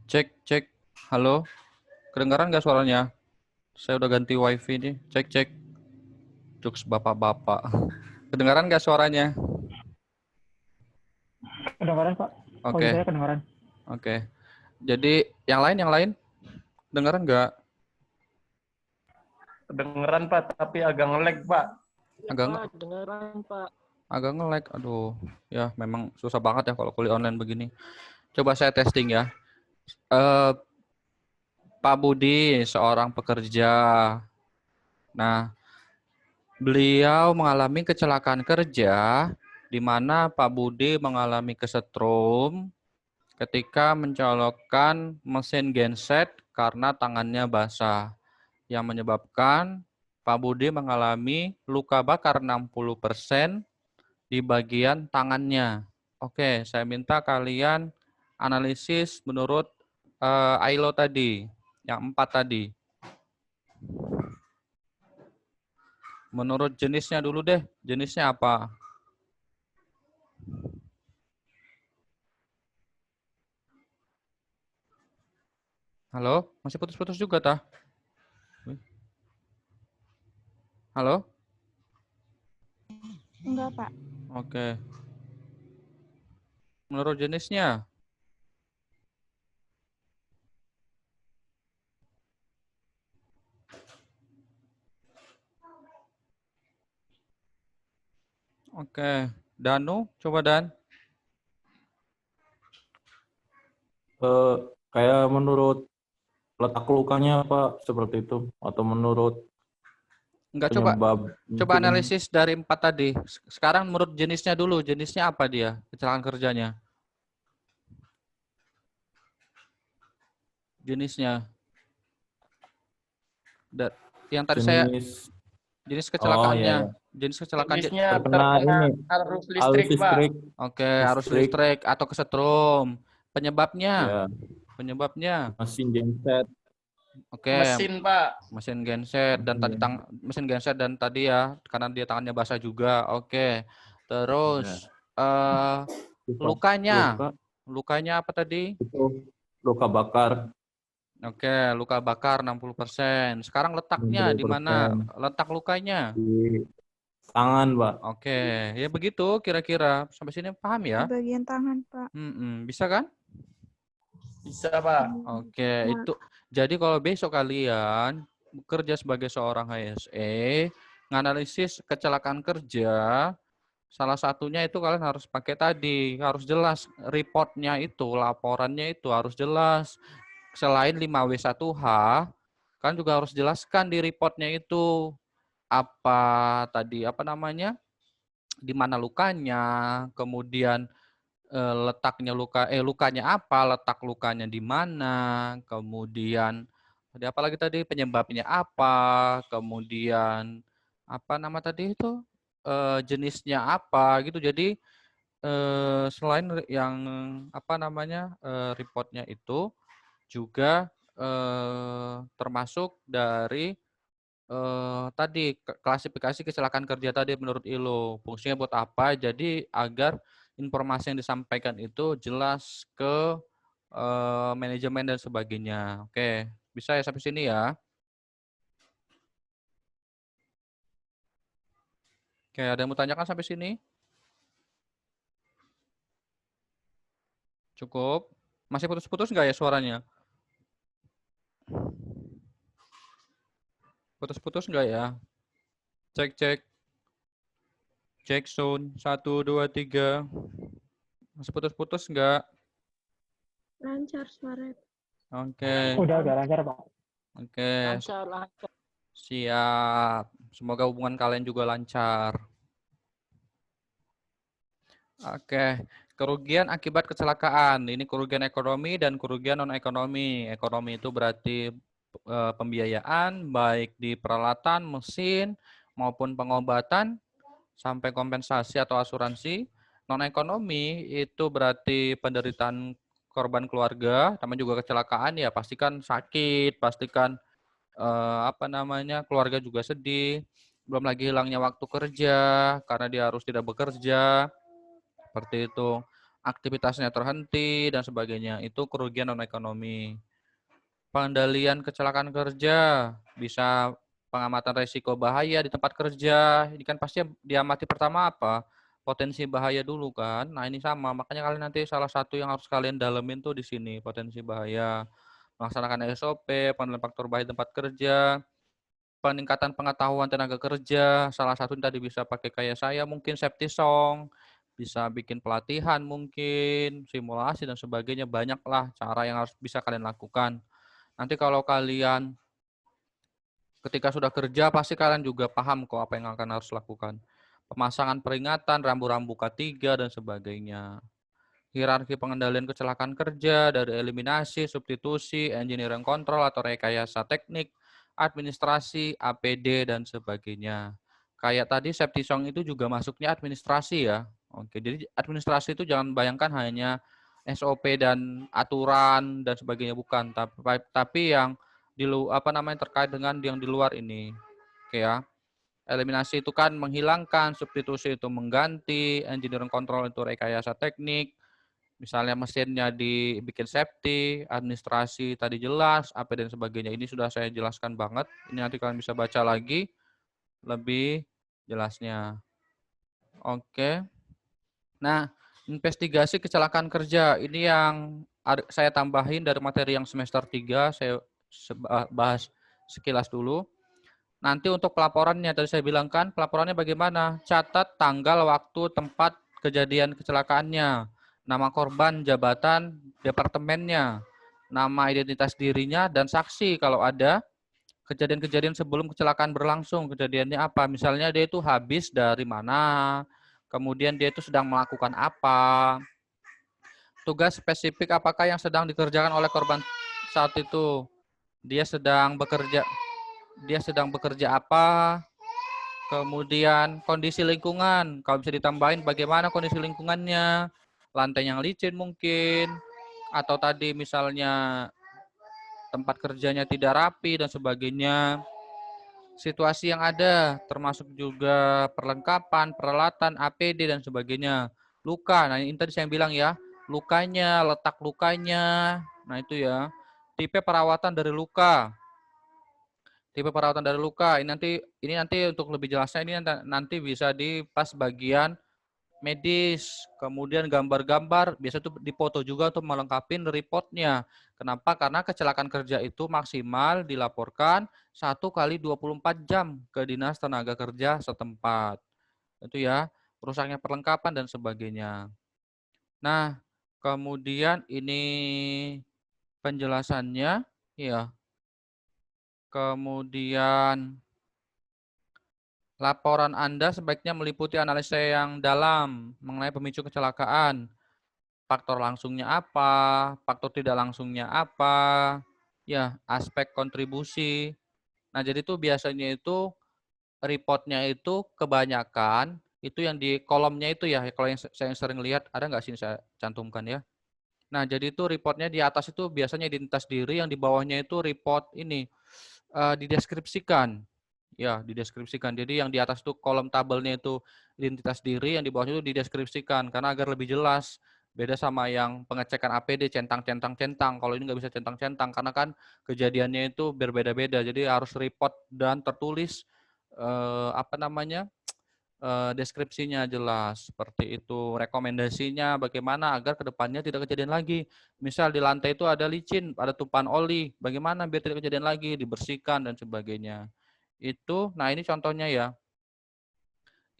Cek. Halo. Kedengaran nggak suaranya? Saya udah ganti wifi nih. Cek. Jokes bapak-bapak. Kedengaran nggak suaranya? Kedengaran, Pak. Oke. Oh, saya kedengaran. Oke. Jadi yang lain? Kedengaran nggak? Kedengeran, Pak, tapi agak nge-lag, Pak. Kedengaran, Pak. Agak nge-lag. Aduh, ya memang susah banget ya kalau kuliah online begini. Coba saya testing ya. Pak Budi, seorang pekerja. Nah, beliau mengalami kecelakaan kerja di mana Pak Budi mengalami kesetrum ketika mencolokkan mesin genset karena tangannya basah, yang menyebabkan Pak Budi mengalami luka bakar 60% di bagian tangannya. Oke, saya minta kalian analisis menurut ILO tadi, yang 4 tadi. Menurut jenisnya dulu deh, jenisnya apa? Halo, masih putus-putus juga tah? Halo? Enggak, Pak. Oke. Menurut jenisnya? Oke. Danu, coba Dan. Kayak menurut letak lukanya Pak seperti itu atau menurut Enggak, penyebab coba mungkin analisis dari 4 tadi. Sekarang menurut jenisnya dulu. Jenisnya apa dia? Kecelakaan kerjanya. Jenisnya. Yang tadi saya jenis Oh iya, kecelakaannya. iya. Jenis kecelakaan. Jenisnya Terkena terkena ini arus arus listrik, Pak. listrik. Oke, arus listrik atau kesetrum. Penyebabnya? Ya, Penyebabnya? mesin genset. Oke, Mesin, Pak. mesin genset dan tadi mesin genset dan tadi ya karena dia tangannya basah juga. Oke. Terus lukanya. Lukanya apa tadi? Itu luka bakar. Oke, luka bakar 60%. Sekarang letaknya di mana? Letak lukanya? Di tangan, Pak. Oke, ya begitu kira-kira. Sampai sini paham ya? Di bagian tangan, Pak. Bisa kan? Bisa, Pak. Oke, itu. Jadi kalau besok kalian bekerja sebagai seorang HSE, nganalisis kecelakaan kerja, salah satunya itu kalian harus pakai tadi, harus jelas reportnya itu, laporannya itu harus jelas. Selain 5W1H, kan juga harus jelaskan di reportnya itu apa tadi, apa namanya, di mana lukanya, kemudian letaknya lukanya apa, letak lukanya di mana, kemudian ada apa lagi tadi, penyebabnya apa, kemudian apa nama tadi itu, jenisnya apa gitu. Jadi selain yang apa namanya, reportnya itu juga termasuk dari tadi klasifikasi kecelakaan kerja tadi menurut ILO. Fungsinya buat apa? Jadi agar informasi yang disampaikan itu jelas ke manajemen dan sebagainya. Oke, bisa ya sampai sini ya? Oke, ada yang mau tanyakan sampai sini? Cukup? Masih putus-putus nggak ya suaranya? Putus-putus nggak ya? Cek, cek. Cek sound. 1, 2, 3. Masih putus-putus nggak? Lancar suara. Oke. Udah lancar, Pak. Oke. Lancar. Siap. Semoga hubungan kalian juga lancar. Oke. Kerugian akibat kecelakaan. Ini kerugian ekonomi dan kerugian non-ekonomi. Ekonomi itu berarti pembiayaan, baik di peralatan, mesin, maupun pengobatan, sampai kompensasi atau asuransi. Non-ekonomi itu berarti penderitaan korban keluarga, namanya juga kecelakaan ya pastikan sakit, pastikan apa namanya keluarga juga sedih, belum lagi hilangnya waktu kerja karena dia harus tidak bekerja, seperti itu, aktivitasnya terhenti dan sebagainya, itu kerugian non ekonomi. Pengendalian kecelakaan kerja bisa pengamatan resiko bahaya di tempat kerja. Ini kan pasti diamati pertama apa? Potensi bahaya dulu kan. Nah, ini sama. Makanya kalian nanti salah satu yang harus kalian dalemin tuh di sini, potensi bahaya. Melaksanakan SOP, penilaian faktor bahaya tempat kerja, peningkatan pengetahuan tenaga kerja. Salah satu tadi bisa pakai kayak saya mungkin safety song, bisa bikin pelatihan mungkin, simulasi dan sebagainya. Banyaklah cara yang harus bisa kalian lakukan. Nanti kalau kalian ketika sudah kerja, pasti kalian juga paham kok apa yang akan harus lakukan. Pemasangan peringatan, rambu-rambu K3, dan sebagainya. Hierarki pengendalian kecelakaan kerja, dari eliminasi, substitusi, engineering control atau rekayasa teknik, administrasi, APD, dan sebagainya. Kayak tadi safety song itu juga masuknya administrasi ya. Oke, jadi administrasi itu jangan bayangkan hanya SOP dan aturan dan sebagainya, bukan, tapi yang apa namanya terkait dengan yang di luar ini. Oke ya. Eliminasi itu kan menghilangkan, substitusi itu mengganti, engineering control itu rekayasa teknik. Misalnya mesinnya dibikin safety, administrasi tadi jelas, apa dan sebagainya. Ini sudah saya jelaskan banget. Ini nanti kalian bisa baca lagi. lebih jelasnya. Oke. Nah, investigasi kecelakaan kerja ini yang saya tambahin dari materi yang semester 3, saya bahas sekilas dulu. Nanti untuk pelaporannya, tadi saya bilang kan, pelaporannya bagaimana? Catat tanggal, waktu, tempat kejadian kecelakaannya, nama korban, jabatan, departemennya, nama identitas dirinya, dan saksi kalau ada kejadian-kejadian sebelum kecelakaan berlangsung. Kejadiannya apa? Misalnya dia itu habis dari mana, kemudian dia itu sedang melakukan apa, tugas spesifik apakah yang sedang dikerjakan oleh korban saat itu, dia sedang bekerja apa, kemudian kondisi lingkungan, kalau bisa ditambahin bagaimana kondisi lingkungannya, lantai yang licin mungkin, atau tadi misalnya tempat kerjanya tidak rapi dan sebagainya. Situasi yang ada, termasuk juga perlengkapan, peralatan, APD, dan sebagainya. Luka, nah ini tadi saya bilang ya, lukanya, letak lukanya, nah itu ya. Tipe perawatan dari luka. Tipe perawatan dari luka, ini nanti untuk lebih jelasnya ini nanti bisa di pas bagian medis, kemudian gambar-gambar, biasa itu dipoto juga untuk melengkapi reportnya. Kenapa? Karena kecelakaan kerja itu maksimal dilaporkan 1 kali 24 jam ke Dinas Tenaga Kerja setempat. Itu ya, rusaknya perlengkapan dan sebagainya. Nah, kemudian ini penjelasannya, ya. Kemudian laporan Anda sebaiknya meliputi analisa yang dalam mengenai pemicu kecelakaan. Faktor langsungnya apa, faktor tidak langsungnya apa, ya aspek kontribusi. Nah jadi itu biasanya itu reportnya itu kebanyakan itu yang di kolomnya itu ya, kalau yang saya sering lihat ada nggak sih saya cantumkan ya. Nah jadi itu reportnya di atas itu biasanya identitas diri, yang di bawahnya itu report ini dideskripsikan. Ya, dideskripsikan. Jadi yang di atas itu kolom tabelnya itu identitas diri, yang di bawahnya itu dideskripsikan karena agar lebih jelas. Beda sama yang pengecekan APD centang-centang-centang. Kalau ini nggak bisa centang-centang karena kan kejadiannya itu berbeda-beda. Jadi harus report dan tertulis deskripsinya jelas. Seperti itu. Rekomendasinya bagaimana agar kedepannya tidak kejadian lagi. Misal di lantai itu ada licin, ada tumpahan oli. Bagaimana biar tidak kejadian lagi, dibersihkan dan sebagainya. Itu, nah ini contohnya ya.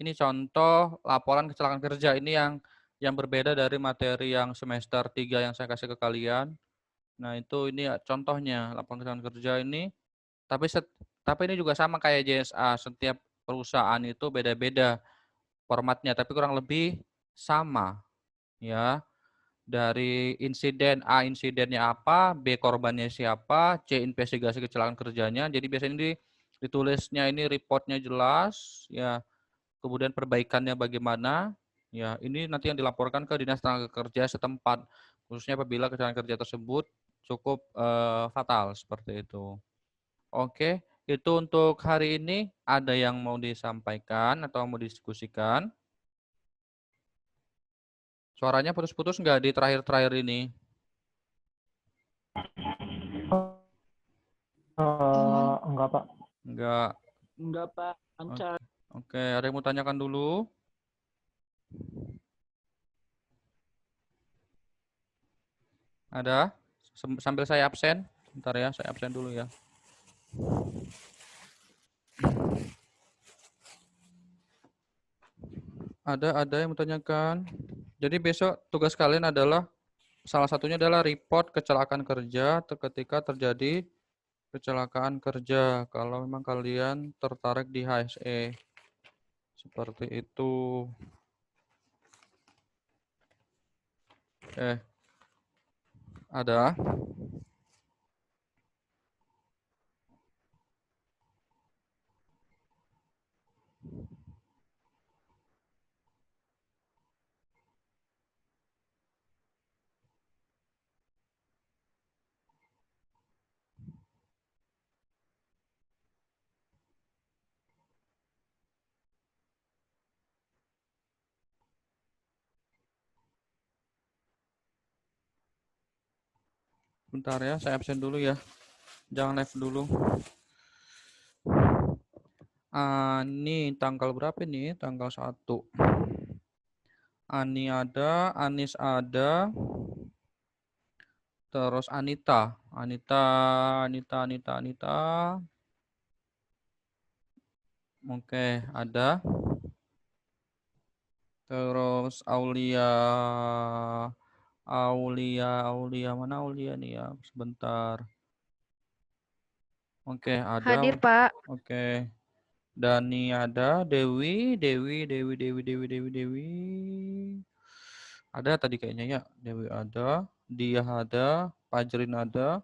Ini contoh laporan kecelakaan kerja. Ini yang berbeda dari materi yang semester 3 yang saya kasih ke kalian. Nah itu ini ya, contohnya laporan kecelakaan kerja ini. Tapi ini juga sama kayak JSA. Setiap perusahaan itu beda-beda formatnya, tapi kurang lebih sama. Ya, dari insiden A, insidennya apa, B korbannya siapa, C investigasi kecelakaan kerjanya. Jadi biasanya ini ditulisnya ini reportnya jelas, ya. Kemudian perbaikannya bagaimana, ya. Ini nanti yang dilaporkan ke Dinas Tenaga Kerja setempat, khususnya apabila kecelakaan kerja tersebut cukup fatal seperti itu. Oke, itu untuk hari ini. Ada yang mau disampaikan atau mau didiskusikan? Suaranya putus-putus nggak di terakhir-terakhir ini? Enggak, Pak. Enggak. Enggak, Pak. Lancar. Oke, ada yang mau tanyakan dulu? Ada? Sambil saya absen. Bentar ya, saya absen dulu ya. Ada yang mau tanyakan? Jadi besok tugas kalian adalah, salah satunya adalah report kecelakaan kerja ketika terjadi kecelakaan kerja. Kalau memang kalian tertarik di HSE. Seperti itu. Ada? Bentar ya, saya absen dulu ya. Jangan live dulu. Ani tanggal berapa nih? Tanggal 1. Ani ada, Anis ada, terus Anita. Anita. Oke, ada. Terus Aulia mana Aulia nih ya? Sebentar. Oke, ada. Hadir, Pak. Oke. Dani ada, Dewi. Ada tadi kayaknya ya. Dewi ada, Dia ada, Fajrin ada,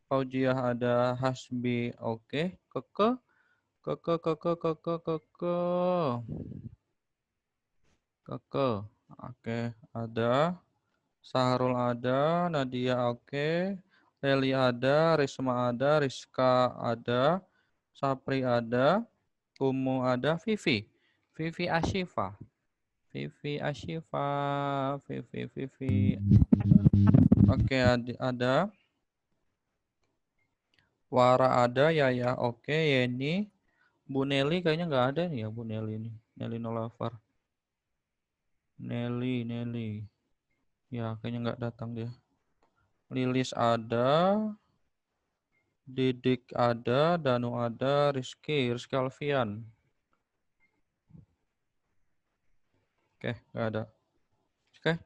Faujiah ada, Hasbi oke, Keke. Oke, ada. Sahrul ada, Nadia oke, Leli ada, Risma ada, Rizka ada, Sapri ada, Umu ada, Vivi Asyifa. Vivi. Oke, ada. Wara ada, Yaya oke, Yeni. Bu Nelly kayaknya nggak ada nih ya, Bu Nelly nih. Nelly Nolavar. Nelly. Ya, kayaknya nggak datang dia. Lilis ada. Didik ada, Danu ada, Rizky Alfian. Oke, nggak ada. Oke,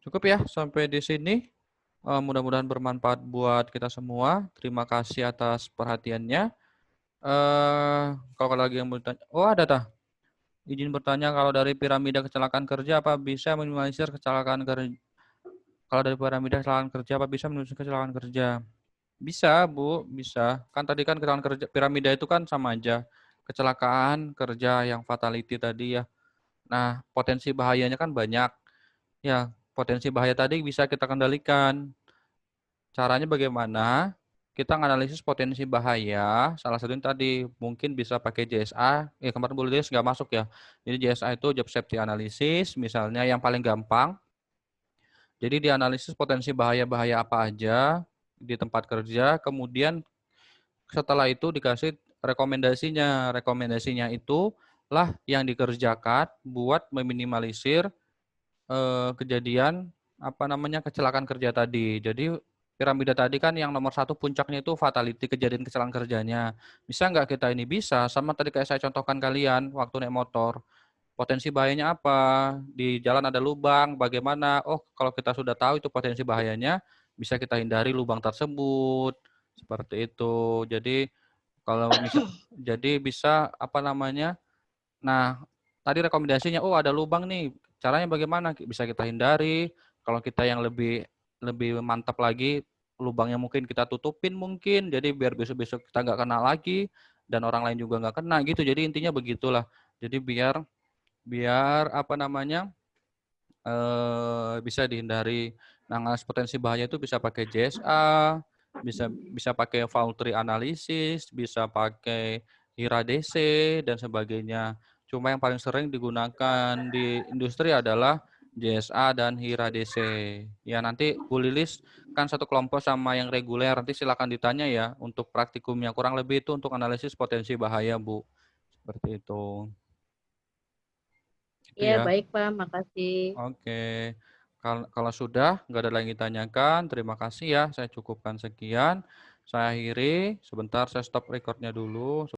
cukup ya sampai di sini. Mudah-mudahan bermanfaat buat kita semua. Terima kasih atas perhatiannya. Kalau lagi yang bertanya, oh ada tah. Izin bertanya, kalau dari piramida kecelakaan kerja apa bisa minimalisir kecelakaan kerja? Kalau dari piramida kecelakaan kerja apa bisa minimalisir kecelakaan kerja? Bisa, Bu, bisa. Kan tadi kan kecelakaan kerja piramida itu kan sama aja. Kecelakaan kerja yang fatality tadi ya. Nah, potensi bahayanya kan banyak. Ya, potensi bahaya tadi bisa kita kendalikan. Caranya bagaimana? Kita menganalisis potensi bahaya. Salah satunya tadi mungkin bisa pakai JSA. Kemarin Bu Lilis nggak masuk ya. Jadi JSA itu Job Safety Analysis, misalnya yang paling gampang. Jadi dianalisis potensi bahaya-bahaya apa aja di tempat kerja. Kemudian setelah itu dikasih rekomendasinya. Rekomendasinya itu lah yang dikerjakan buat meminimalisir kejadian kecelakaan kerja tadi. Jadi piramida tadi kan yang nomor 1 puncaknya itu fatality, kejadian kecelakaan kerjanya. Bisa nggak kita ini? Bisa. Sama tadi kayak saya contohkan kalian waktu naik motor. Potensi bahayanya apa? Di jalan ada lubang, bagaimana? Oh, kalau kita sudah tahu itu potensi bahayanya, bisa kita hindari lubang tersebut. Seperti itu. Jadi kalau jadi bisa Nah, tadi rekomendasinya, oh ada lubang nih. Caranya bagaimana? Bisa kita hindari. Kalau kita yang lebih mantap lagi, lubangnya mungkin kita tutupin mungkin. Jadi biar besok-besok kita nggak kena lagi dan orang lain juga nggak kena gitu. Jadi intinya begitulah. Jadi biar bisa dihindari. Nah, potensi bahaya itu bisa pakai JSA, bisa pakai fault tree analysis, bisa pakai HIRA DC dan sebagainya. Cuma yang paling sering digunakan di industri adalah JSA dan HIRA DC. Ya nanti Bu Lilis kan satu kelompok sama yang reguler, nanti silakan ditanya ya untuk praktikumnya. Kurang lebih itu untuk analisis potensi bahaya, Bu. Seperti itu. Ya, baik Pak, makasih. Oke, kalau sudah nggak ada lagi tanyakan, terima kasih ya. Saya cukupkan sekian. Saya akhiri. Sebentar, saya stop recordnya dulu.